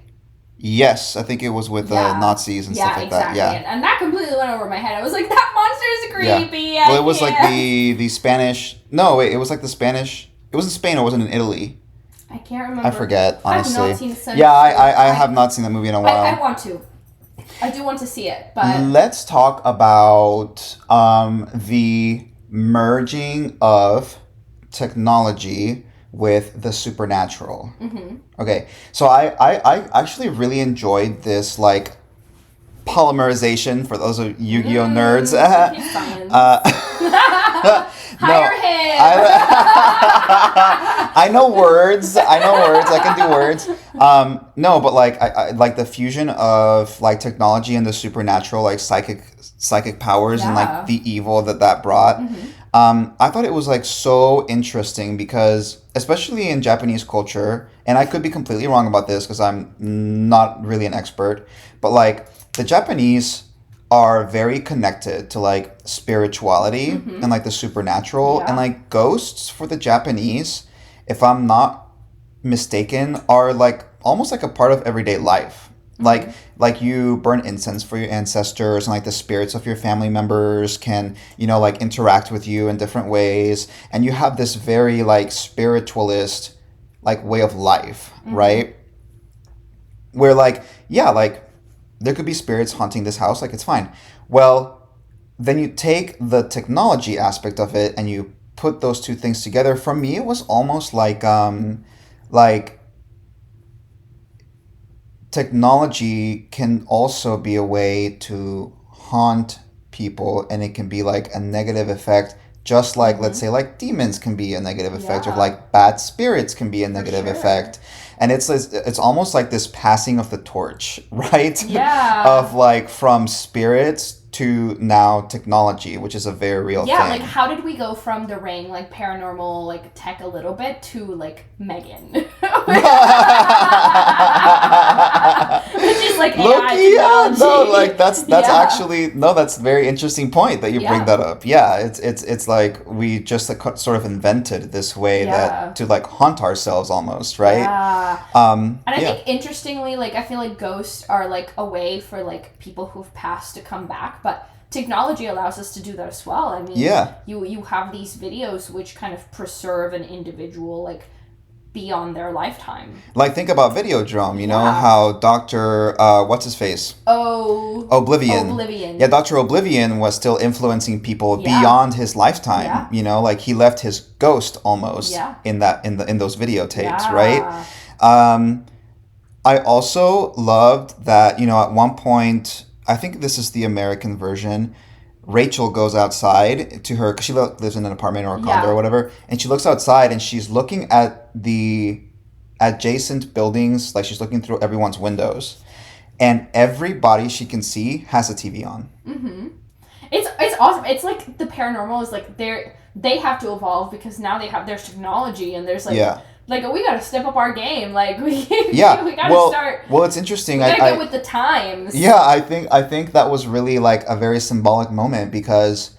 Yes, I think it was with Nazis and stuff like exactly. that. Yeah, and that completely went over my head. I was like, that monster is creepy. Yeah. Well, it was like the Spanish. No, wait, it was like the Spanish. It was in Spain or was it in Italy? I can't remember. I forget, honestly. I've not seen such. Yeah, I have not seen that movie in a while. I want to. I do want to see it, but let's talk about the merging of technology with the supernatural. Mm-hmm. Okay, so I actually really enjoyed this like polymerization for those of Yu-Gi-Oh nerds. Hire him. I know words. I can do words. No, but like I like the fusion of like technology and the supernatural, like psychic powers and like the evil that brought. Mm-hmm. I thought it was like so interesting because especially in Japanese culture, and I could be completely wrong about this because I'm not really an expert, but like the Japanese are very connected to like spirituality and like the supernatural and like ghosts for the Japanese, if I'm not mistaken, are like almost like a part of everyday life. Like you burn incense for your ancestors and like the spirits of your family members can, like interact with you in different ways. And you have this very like spiritualist like way of life, right? Where like, like there could be spirits haunting this house, like it's fine. Well, then you take the technology aspect of it and you put those two things together. For me, it was almost like technology can also be a way to haunt people, and it can be like a negative effect, just like let's say like demons can be a negative effect, or like bad spirits can be a negative effect. And it's almost like this passing of the torch, right? Yeah. Of like from spirits to now technology, which is a very real thing. Yeah, like how did we go from The Ring, like paranormal, like tech a little bit, to like Megan? Which is like AI technology. No, like that's actually that's a very interesting point that you bring that up. Yeah, it's like we just like, sort of invented this way that to like haunt ourselves almost, right? Yeah. And I think interestingly, like I feel like ghosts are like a way for like people who've passed to come back. But technology allows us to do that as well. I mean, you have these videos which kind of preserve an individual like beyond their lifetime. Like think about Videodrome, you know how Dr. What's his face? Oblivion. Yeah, Dr. Oblivion was still influencing people beyond his lifetime. Yeah. You know, like he left his ghost almost in those videotapes, right? I also loved that, at one point I think this is the American version. Rachel goes outside to her, because she lives in an apartment or a condo or whatever, and she looks outside and she's looking at the adjacent buildings, like she's looking through everyone's windows, and everybody she can see has a TV on. Mm-hmm. It's awesome. It's like the paranormal is like they have to evolve because now there's technology and there's like like we gotta step up our game. Like we gotta start. Well, it's interesting. We gotta get with the times. Yeah, I think that was really like a very symbolic moment because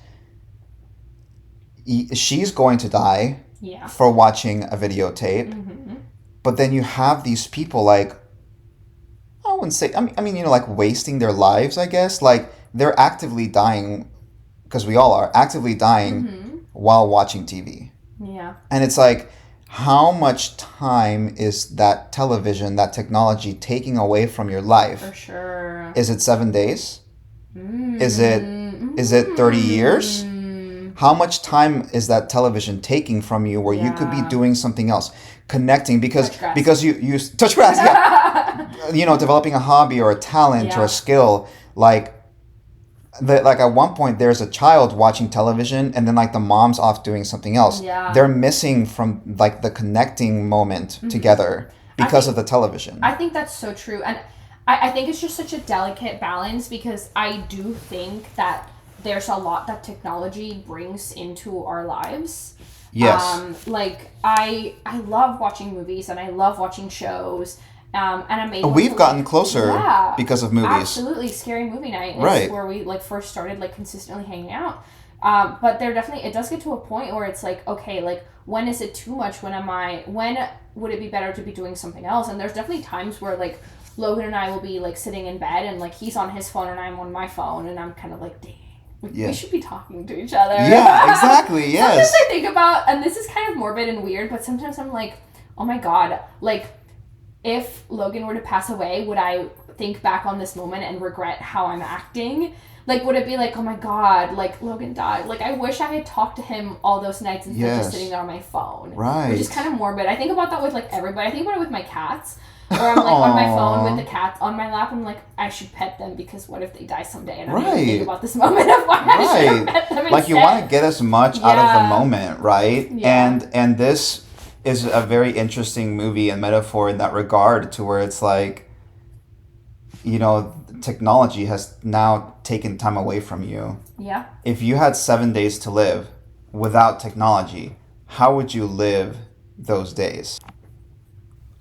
she's going to die for watching a videotape, but then you have these people like, I wouldn't say, I mean, you know, like wasting their lives, I guess. Like they're actively dying, because we all are actively dying while watching TV. Yeah. And it's like, how much time is that television, that technology taking away from your life? For sure. Is it 7 days? Is it 30 years? How much time is that television taking from you where you could be doing something else? Connecting, because you touch grass, you know, developing a hobby or a talent or a skill. Like at one point there's a child watching television and then like the mom's off doing something else. They're missing from like the connecting moment together because of the television. I think that's so true. And I think it's just such a delicate balance, because I do think that there's a lot that technology brings into our lives. Yes. Like I love watching movies and I love watching shows. And I'm able We've to, gotten closer because of movies. Absolutely. Scary Movie Night is where we like first started like consistently hanging out. But it does get to a point where it's like, okay, like when is it too much? When would it be better to be doing something else? And there's definitely times where like Logan and I will be like sitting in bed and like he's on his phone and I'm on my phone and I'm kind of like, dang, we should be talking to each other. Yeah, exactly. Yes. Sometimes I think about, and this is kind of morbid and weird, but sometimes I'm like, oh my God, like, if Logan were to pass away, would I think back on this moment and regret how I'm acting? Like, would it be like, oh my God, like, Logan died. Like, I wish I had talked to him all those nights instead of just sitting there on my phone. Right. Which is kind of morbid. I think about that with, like, everybody. I think about it with my cats. Where I'm, like, on my phone with the cats on my lap. I'm like, I should pet them because what if they die someday? And I didn't think about this moment of why I should have pet them instead. Like, you want to get as much out of the moment, right? Yeah. And this is a very interesting movie and metaphor in that regard, to where it's like, you know, technology has now taken time away from you. Yeah. If you had 7 days to live without technology, how would you live those days?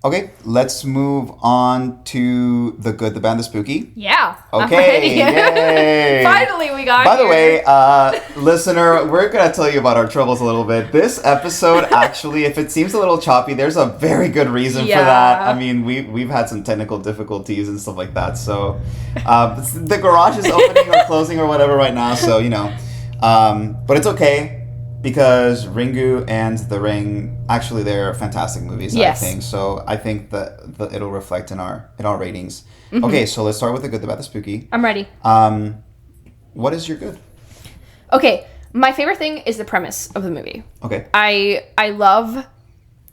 Okay, let's move on to The Good, the Bad, the Spooky. Yeah. Okay, yay! Finally, we got By the way, listener, we're going to tell you about our troubles a little bit. This episode, actually, if it seems a little choppy, there's a very good reason for that. I mean, we've had some technical difficulties and stuff like that. So, the garage is opening or closing or whatever right now, so, you know. But it's okay, because Ringu and The Ring, actually, they're fantastic movies, yes. I think. So I think that it'll reflect in our ratings. Mm-hmm. Okay, so let's start with The Good, the Bad, the Spooky. I'm ready. What is your good? Okay, my favorite thing is the premise of the movie. Okay. I love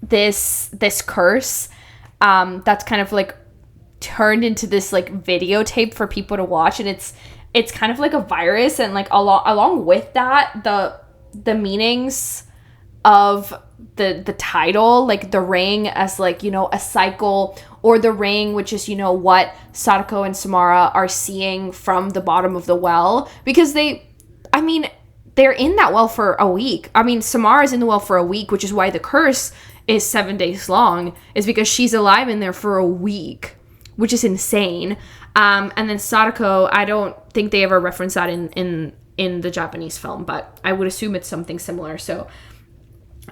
this curse that's kind of like turned into this like videotape for people to watch, and it's kind of like a virus, and like along with that, the meanings of the title, like the ring as like, you know, a cycle, or the ring, which is, you know, what Sadako and Samara are seeing from the bottom of the well, because they're in that well for a week. I mean, Samara's in the well for a week, which is why the curse is 7 days long, is because she's alive in there for a week, which is insane. And then Sadako, I don't think they ever reference that in the Japanese film, but I would assume it's something similar. So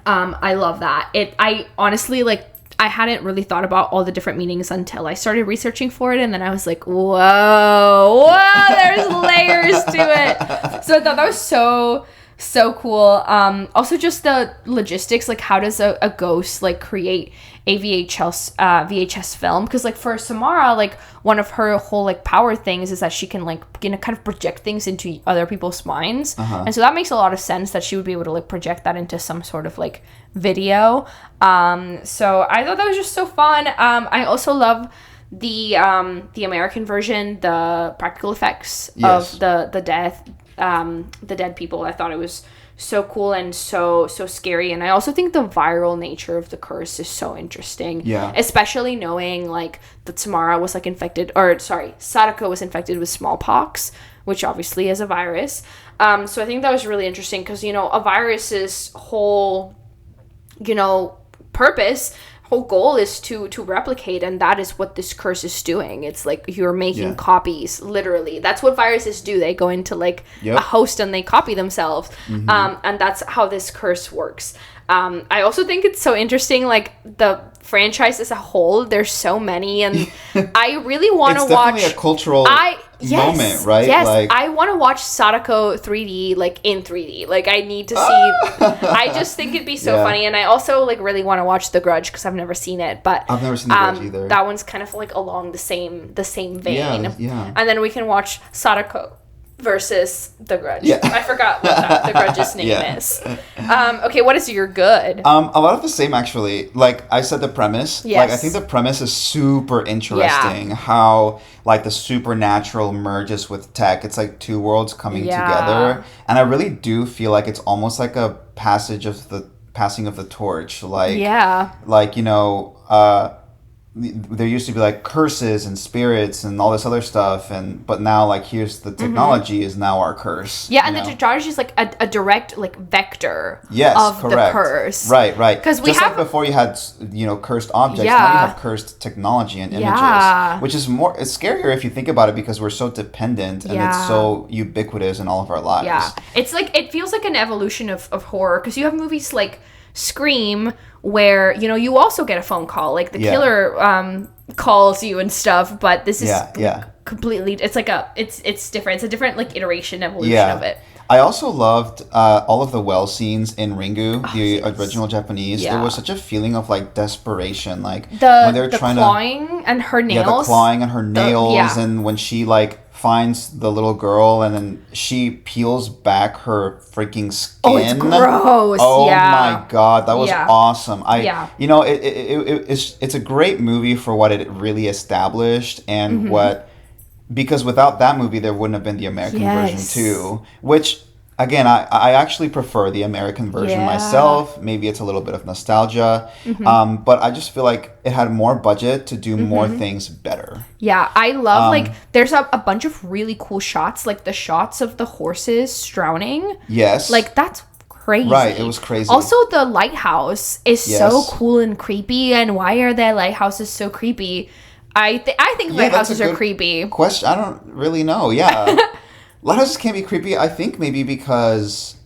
I love that. I honestly, like, I hadn't really thought about all the different meanings until I started researching for it, and then I was like, whoa, there's layers to it. So I thought that was so cool. Also just the logistics, like how does a ghost like create a VHS film? Because like for Samara, like one of her whole like power things is that she can like, you know, kind of project things into other people's minds. And so that makes a lot of sense that she would be able to like project that into some sort of like video. So I thought that was just so fun. I also love the American version, the practical effects Yes. of the death, the dead people. I thought it was so cool and so scary. And I also think the viral nature of the curse is so interesting. Yeah. Especially knowing like that Samara was like Sadako was infected with smallpox, which obviously is a virus. So I think that was really interesting because, a virus's whole, whole goal is to replicate, and that is what this curse is doing. It's like you're making copies, literally. That's what viruses do. They go into like a host and they copy themselves. And that's how this curse works. I also think it's so interesting, like the franchise as a whole. There's so many, and I really want to watch. It's definitely a cultural moment, right? Yes, like, I want to watch Sadako 3D, like in 3D. Like I need to see. I just think it'd be so funny, and I also like really want to watch The Grudge because I've never seen it. But I've never seen The Grudge either. That one's kind of like along the same vein. Yeah. And then we can watch Sadako versus The Grudge. Yeah. I forgot what The Grudge's name is. Okay, what is your good? A lot of the same, actually. Like I said, the premise. Yes. Like I think the premise is super interesting. How like the supernatural merges with tech. It's like two worlds coming together, and I really do feel like it's almost like a passing of the torch. Like there used to be like curses and spirits and all this other stuff, but now like here's the technology is now our curse. Yeah, and the technology is like a direct like vector of correct. the curse. Right. Because we just have like before you had cursed objects, now you have cursed technology and images, which is it's scarier if you think about it because we're so dependent and it's so ubiquitous in all of our lives. Yeah, it's like it feels like an evolution of horror because you have movies like Scream where you also get a phone call, like the killer calls you and stuff, but this is completely it's different. It's a different like evolution of it. I also loved all of the well scenes in Ringu, the original Japanese. Yeah. There was such a feeling of like desperation, like when they're trying clawing and her nails. Yeah, the clawing and her nails, and when she like finds the little girl and then she peels back her freaking skin. Oh, it's gross. Oh my god, that was awesome. It's a great movie for what it really established and because without that movie there wouldn't have been the American version too, which again, I actually prefer the American version myself. Maybe it's a little bit of nostalgia, but I just feel like it had more budget to do more things better. Yeah, I love, like, there's a bunch of really cool shots, like the shots of the horses drowning. Yes. Like, that's crazy. Right, it was crazy. Also, the lighthouse is so cool and creepy, and why are their lighthouses so creepy? I think lighthouses are creepy. Question. I don't really know. Yeah. Lighthouses can be creepy, I think maybe because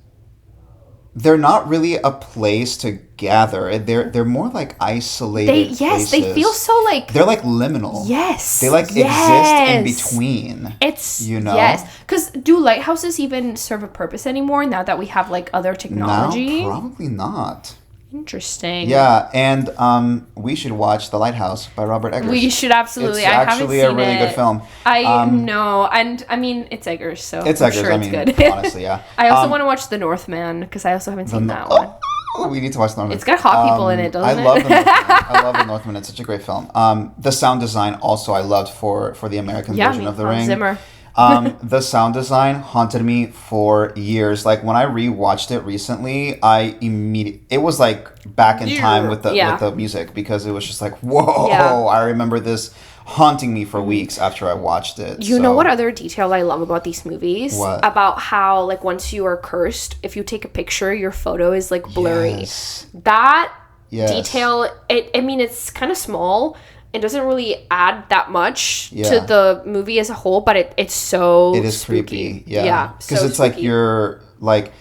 they're not really a place to gather. They're more like isolated places. They feel so like... They're like liminal. Yes. They like exist in between. It's... Yes. Because do lighthouses even serve a purpose anymore now that we have like other technology? No, probably not. Interesting. Yeah, and we should watch The Lighthouse by Robert Eggers. We should absolutely. It's actually a really good film. I know, and I mean it's Eggers, so I'm sure it's good. Honestly, yeah. I also want to watch The Northman because I also haven't seen that one. Oh, we need to watch The Northman. It's got hot people in it, doesn't it? I love The Northman. I love The Northman. It's such a great film. The sound design also I loved for the American version of The Ring. Zimmer. The sound design haunted me for years. Like when I rewatched it recently, it was like back in time with the music because it was just like, whoa, I remember this haunting me for weeks after I watched it. You know what other detail I love about these movies? What? About how like once you are cursed, if you take a picture, your photo is like blurry. Yes. That detail, it's kind of small. It doesn't really add that much to the movie as a whole, but it is spooky. Creepy. Yeah. Because it's spooky. Like you're like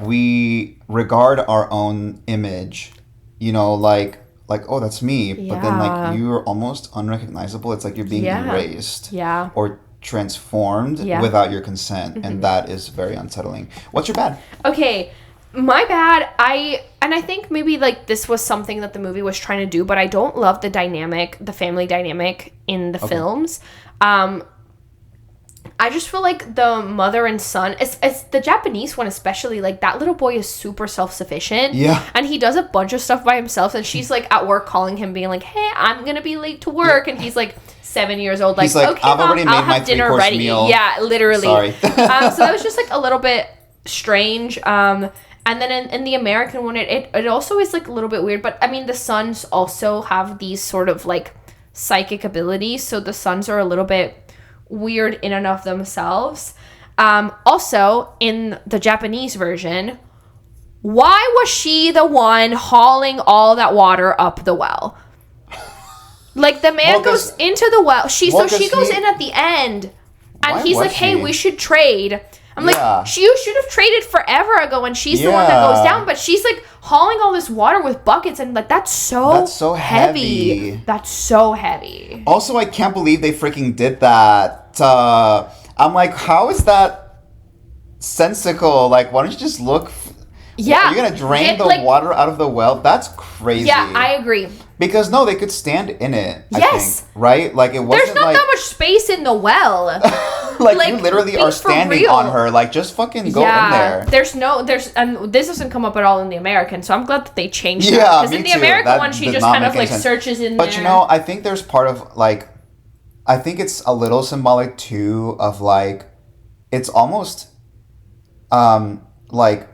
we regard our own image, like oh, that's me, but then like you're almost unrecognizable. It's like you're being erased or transformed without your consent, and that is very unsettling. What's your bad? Okay. My bad. I think maybe like this was something that the movie was trying to do, but I don't love the family dynamic in the films. I just feel like the mother and son, it's the Japanese one especially, like that little boy is super self-sufficient. Yeah. And he does a bunch of stuff by himself, and she's like at work calling him being like, hey, I'm gonna be late to work. And he's like 7 years old, like, He's like, okay, I've Mom, already made I'll my have dinner 3-course ready. meal. Yeah, literally. Sorry. So that was just like a little bit strange. And then in the American one, it also is like a little bit weird, but I mean the sons also have these sort of like psychic abilities, so the sons are a little bit weird in and of themselves. Also, in the Japanese version, why was she the one hauling all that water up the well? Like, the man goes into the well. She goes in at the end, and he's like, hey, we should trade. I'm like, you should have traded forever ago, and she's the one that goes down, but she's like hauling all this water with buckets, and like that's so heavy. That's so heavy. Also, I can't believe they freaking did that. I'm like, how is that sensical? Like, why don't you just look? Are you gonna drain the water out of the well? That's crazy. Yeah, I agree. Because no, they could stand in it. Yes. I think, right? Like it wasn't. There's not that much space in the well. like you literally are standing on her. Like just fucking go in there. And this doesn't come up at all in the American, so I'm glad that they changed that. Yeah, because in the American one, she just kind of like searches in there. But you know, I think there's part of like, I think it's a little symbolic too of like, it's almost, like,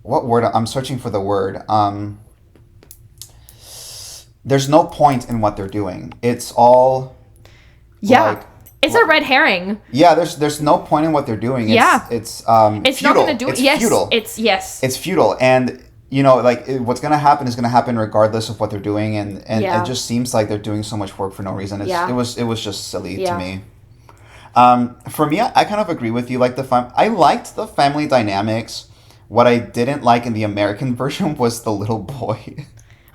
what word? I'm searching for the word. There's no point in what they're doing. It's all. Yeah. It's a red herring. Yeah, there's no point in what they're doing. It's futile. Not going to do it. It's futile. It's futile, and you know, like what's going to happen is going to happen regardless of what they're doing, and it just seems like they're doing so much work for no reason. It was just silly to me. For me, I kind of agree with you. Like I liked the family dynamics. What I didn't like in the American version was the little boy.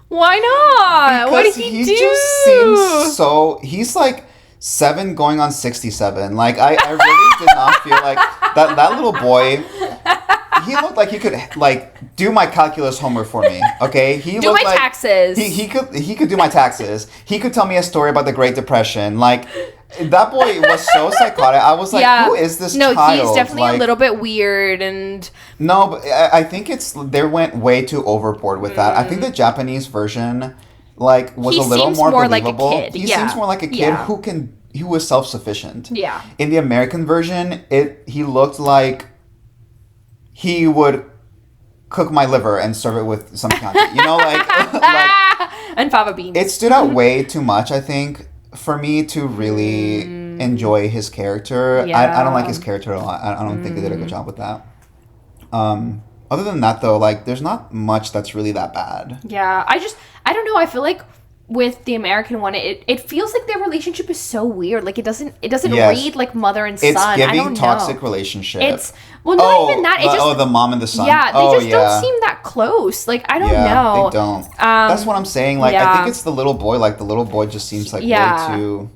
Why not? Because what did he do? He just seems so. He's like 7 going on 67. Like I really did not feel like that little boy. He looked like he could like do my calculus homework for me. Okay, he do looked my like taxes. He could do my taxes. He could tell me a story about the Great Depression. Like that boy was so psychotic. I was like, who is this child? No, he's definitely a little bit weird and. No, but I think they went way too overboard with that. I think the Japanese version like was a little more believable. Like a kid. He seems more like a kid who is self-sufficient. Yeah. In the American version, he looked like he would cook my liver and serve it with some chianti. You know, like and fava beans. It stood out way too much, I think, for me to really enjoy his character. I don't like his character a lot. I don't think they did a good job with that. Other than that, though, like, there's not much that's really that bad. Yeah, I don't know. I feel like with the American one, it feels like their relationship is so weird. Like, it doesn't read like mother and son. It's giving I don't toxic know. relationship. It's not even that. The mom and the son. Yeah, they just don't seem that close. Like, I don't know. They don't. That's what I'm saying. Like, I think it's the little boy. Like, the little boy just seems like way too.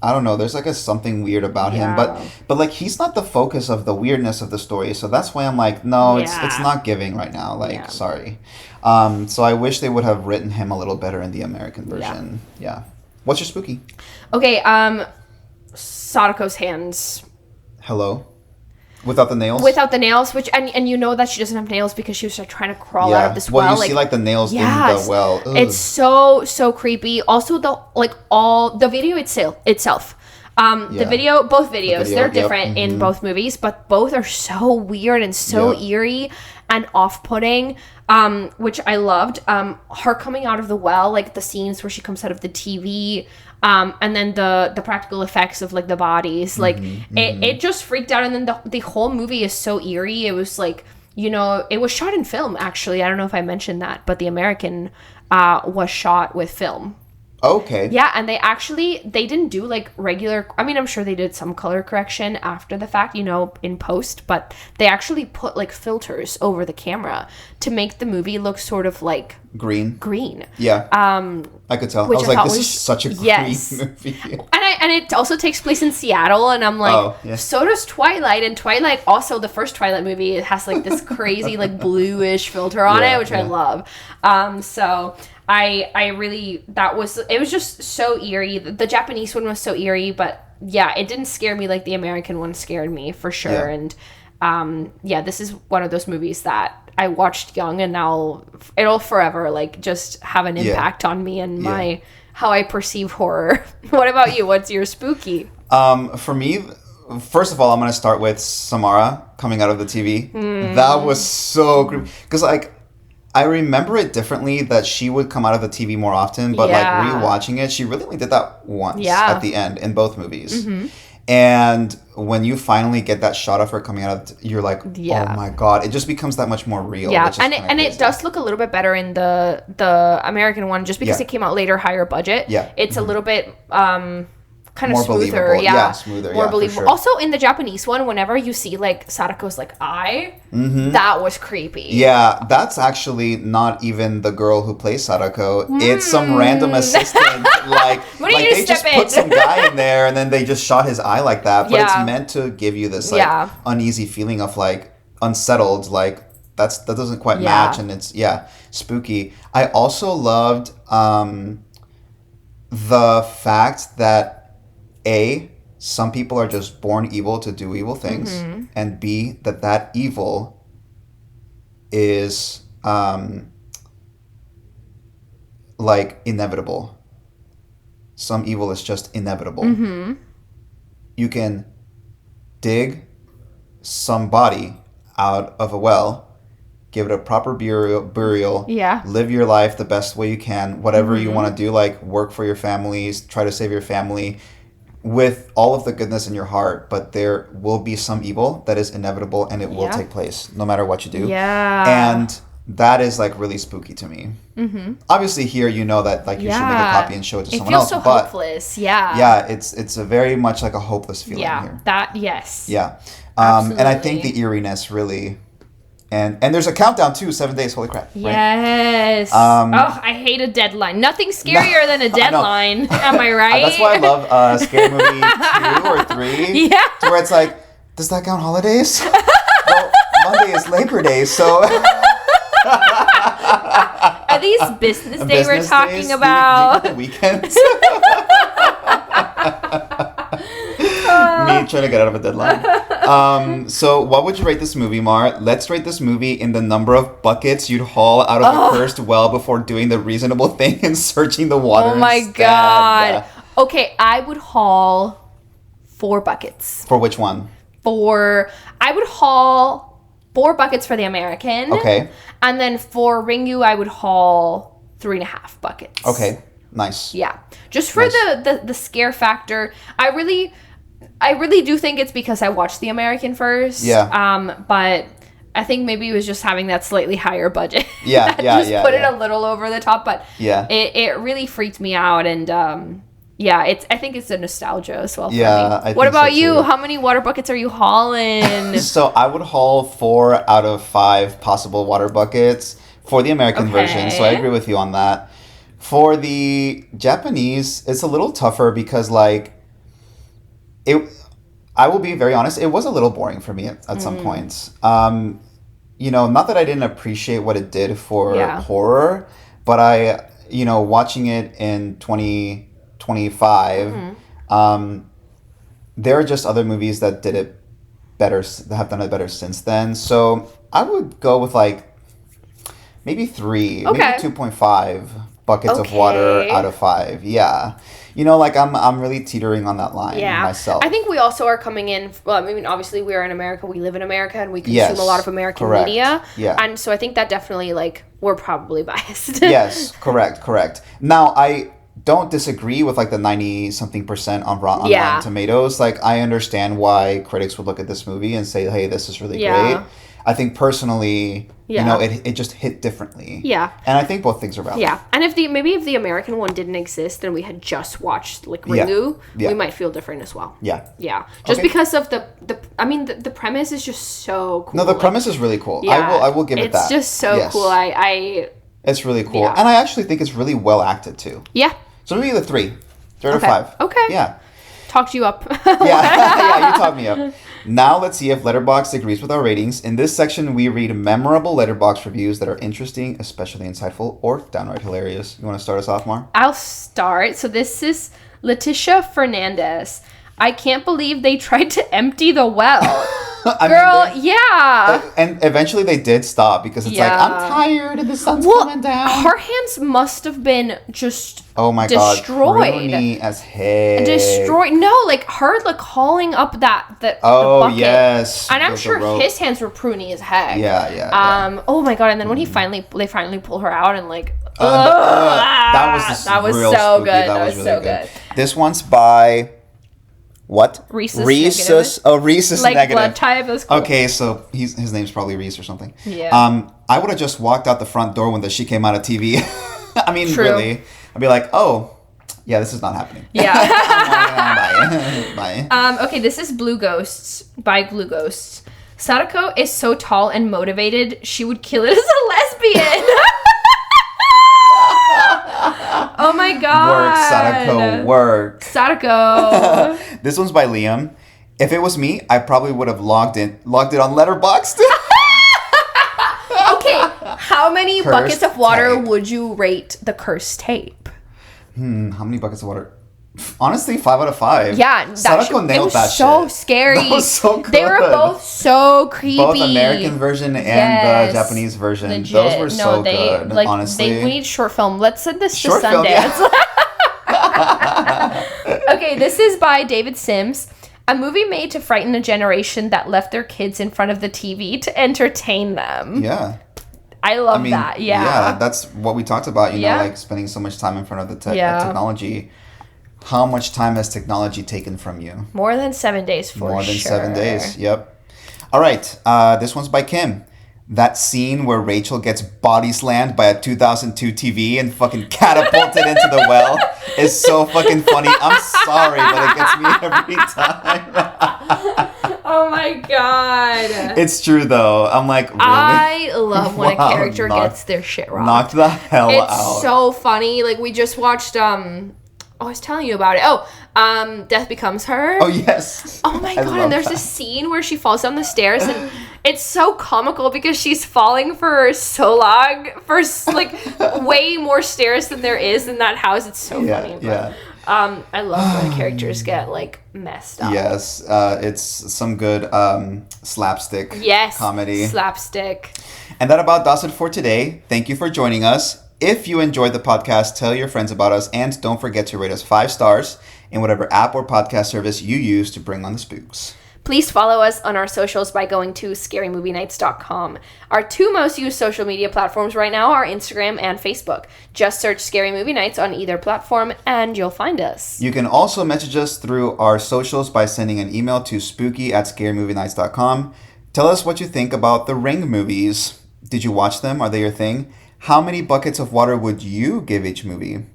I don't know. There's like something weird about him, but like he's not the focus of the weirdness of the story. So that's why I'm like, no, it's not giving right now. Like, sorry. So I wish they would have written him a little better in the American version. Yeah. What's your spooky? Okay. Sadako's hands. Hello. Without the nails? Without the nails, which and you know that she doesn't have nails because she was trying to crawl out of this well. Well, you see like the nails in the well. Ugh. It's so creepy. Also, the video itself. Both videos, they're different in both movies, but both are so weird and so eerie and off-putting, which I loved. Her coming out of the well, like the scenes where she comes out of the TV, and then the practical effects of like the bodies, like it just freaked out. And then the whole movie is so eerie. It was like, you know, it was shot in film, actually. I don't know if I mentioned that, but the American was shot with film. Okay. Yeah, and they didn't do like regular, I mean, I'm sure they did some color correction after the fact, you know, in post, but they actually put like filters over the camera to make the movie look sort of like green. Yeah. I could tell. I was like, this is such a green movie. And it also takes place in Seattle, and I'm like, so does Twilight, and Twilight also, the first Twilight movie, it has like this crazy like bluish filter on it, which I love. So I really, it was just so eerie. The Japanese one was so eerie, but yeah, it didn't scare me like the American one scared me for sure. Yeah. And this is one of those movies that I watched young, and now it'll forever like just have an impact on me and my how I perceive horror. What about you? What's your spooky? For me, first of all, I'm going to start with Samara coming out of the TV. That was so creepy. Because, like, I remember it differently that she would come out of the TV more often, but, like, rewatching it, she really only did that once at the end in both movies. And when you finally get that shot of her coming out, you're like, oh my God, it just becomes that much more real. Yeah, and it does look a little bit better in the American one just because it came out later, higher budget. Yeah. It's a little bit kind of more smoother, believable. Smoother, more believable. For sure. Also, in the Japanese one, whenever you see like Sadako's like eye, that was creepy. Yeah, that's actually not even the girl who plays Sadako. It's some random assistant. Like they just put some guy in there, and then they just shot his eye like that. But it's meant to give you this like uneasy feeling of like unsettled, like that doesn't quite match, and it's spooky. I also loved the fact that some people are just born evil to do evil things, and B, that evil is like inevitable. Some evil is just inevitable. You can dig some body out of a well, give it a proper burial, live your life the best way you can, whatever you want to do, like work for your families, try to save your family, with all of the goodness in your heart, but there will be some evil that is inevitable, and it will take place no matter what you do. And that is like really spooky to me. Obviously here you know that like you should make a copy and show it to someone else. It feels so hopeless. It's a very much like a hopeless feeling here. Absolutely. And I think the eeriness really, and there's a countdown too, 7 days. Holy crap! Right? Yes. I hate a deadline. Nothing scarier than a deadline. Am I right? That's why I love Scary Movie 2 or 3. Yeah. To where it's like, does that count holidays? Well, Monday is Labor Day, so. Are these business day we're talking about? The weekends. Me trying to get out of a deadline. So what would you rate this movie, Mar? Let's rate this movie in the number of buckets you'd haul out of the cursed well before doing the reasonable thing and searching the water. Oh my God. Okay, I would haul 4 buckets. For which one? I would haul 4 buckets for the American. Okay. And then for Ringu, I would haul 3.5 buckets. Okay. Nice. Yeah. Just for the scare factor. I really do think it's because I watched the American first. Yeah. But I think maybe it was just having that slightly higher budget. Yeah. Just put it a little over the top. But it really freaked me out, and I think it's a nostalgia as well for me. What about you? Too. How many water buckets are you hauling? So I would haul 4 out of 5 possible water buckets for the American version. So I agree with you on that. For the Japanese, it's a little tougher because like I will be very honest, it was a little boring for me at some points. Not that I didn't appreciate what it did for horror, but I, watching it in 2025, there are just other movies that did it better, that have done it better since then. So I would go with like maybe 3, maybe 2.5 buckets of water out of 5. Yeah. I'm really teetering on that line myself. I think we also are coming in, obviously we're in America, we live in America, and we consume a lot of American media. Yeah. And so I think that definitely, we're probably biased. Yes, correct. Now, I don't disagree with, the 90-something% on Rotten Tomatoes. I understand why critics would look at this movie and say, hey, this is really great. I think personally, it just hit differently. Yeah. And I think both things are valid. Yeah. And if the American one didn't exist and we had just watched Ringu, we might feel different as well. Yeah. Yeah. Just because of the premise is just so cool. No, the premise is really cool. Yeah. I will give it that. It's just so cool. It's really cool. Yeah. And I actually think it's really well acted too. Yeah. So maybe the 3 out of 5. Okay. Yeah. Talked you up. Yeah, you talked me up. Now let's see if Letterboxd agrees with our ratings. In this section, we read memorable Letterboxd reviews that are interesting, especially insightful, or downright hilarious. You want to start us off, Mar? I'll start. So this is Leticia Fernandez. I can't believe they tried to empty the well. I Girl, mean, yeah. and eventually they did stop because it's like, I'm tired and the sun's coming down. Her hands must have been just oh my destroyed. God, pruny as heck. Destroyed. No, like her like hauling up the bucket. Yes. And I'm sure his hands were pruny as heck. Yeah. Oh my God, and then when they finally pull her out and like that was so spooky. good. That was really so good. This one's by what? Rhesus. Oh, Rhesus like negative. Blood type. Cool. Okay, so his name's probably Reese or something. Yeah. I would have just walked out the front door when the she came out of TV. I mean, True. really. I'd be like, oh, yeah, this is not happening. Yeah. Bye. Okay, this is Blue Ghosts by Blue Ghosts. Sadako is so tall and motivated, she would kill it as a lesbian. Oh my God. Work, Sadako. This one's by Liam. If it was me, I probably would have logged it on Letterboxd. Okay, how many Cursed buckets of water tape. would you rate the cursed tape? How many buckets of water? Honestly, 5 out of 5. Yeah, Sadako nailed it was that so shit. scary. That was so good. They were both so creepy. Both American version and the Japanese version. Legit. Those were so good. Like, honestly, we need short film. Let's send this Short to film, Sundance. yeah. Okay, this is by David Sims. A movie made to frighten a generation that left their kids in front of the TV to entertain them. Yeah. I love that. Yeah. Yeah, that's what we talked about, you know, Yeah. like spending so much time in front of the Yeah. technology. How much time has technology taken from you? More than 7 days for More than sure. 7 days. Yep. All right. This one's by Kim. That scene where Rachel gets body slammed by a 2002 TV and fucking catapulted into the well is so fucking funny. I'm sorry, but it gets me every time. Oh my God. It's true though. I'm like, really? I love when Wow, a character gets their shit rocked. Knocked the hell It's out. so funny. Like we just watched I was telling you about it. Death Becomes Her. Oh yes. Oh my I God, love and there's that. a scene where she falls down the stairs and it's so comical because she's falling for so long, for like way more stairs than there is in that house. It's so funny. But, Yeah. I love when the characters get like messed up. Yes, it's some good slapstick comedy. Slapstick. And that about does it for today. Thank you for joining us. If you enjoyed the podcast, tell your friends about us, and don't forget to rate us 5 stars in whatever app or podcast service you use to bring on the spooks. Please follow us on our socials by going to scarymovienights.com. Our 2 most used social media platforms right now are Instagram and Facebook. Just search Scary Movie Nights on either platform and you'll find us. You can also message us through our socials by sending an email to spooky@scarymovienights.com. Tell us what you think about the Ring movies. Did you watch them? Are they your thing? How many buckets of water would you give each movie?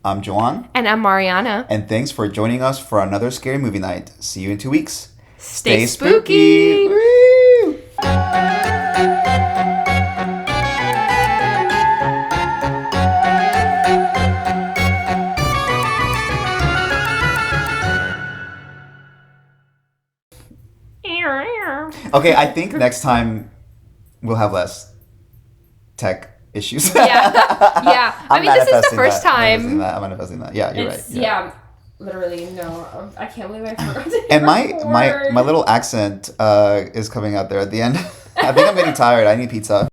I'm Joanne. And I'm Mariana. And thanks for joining us for another Scary Movie Night. See you in 2 weeks. Stay spooky. Woo! Okay, I think next time we'll have less tech issues. Yeah. I mean, this is the first time. I'm manifesting that. Yeah, you're right. Yeah. Literally, no. I can't believe I forgot to And my little accent is coming out there at the end. I think I'm getting tired. I need pizza.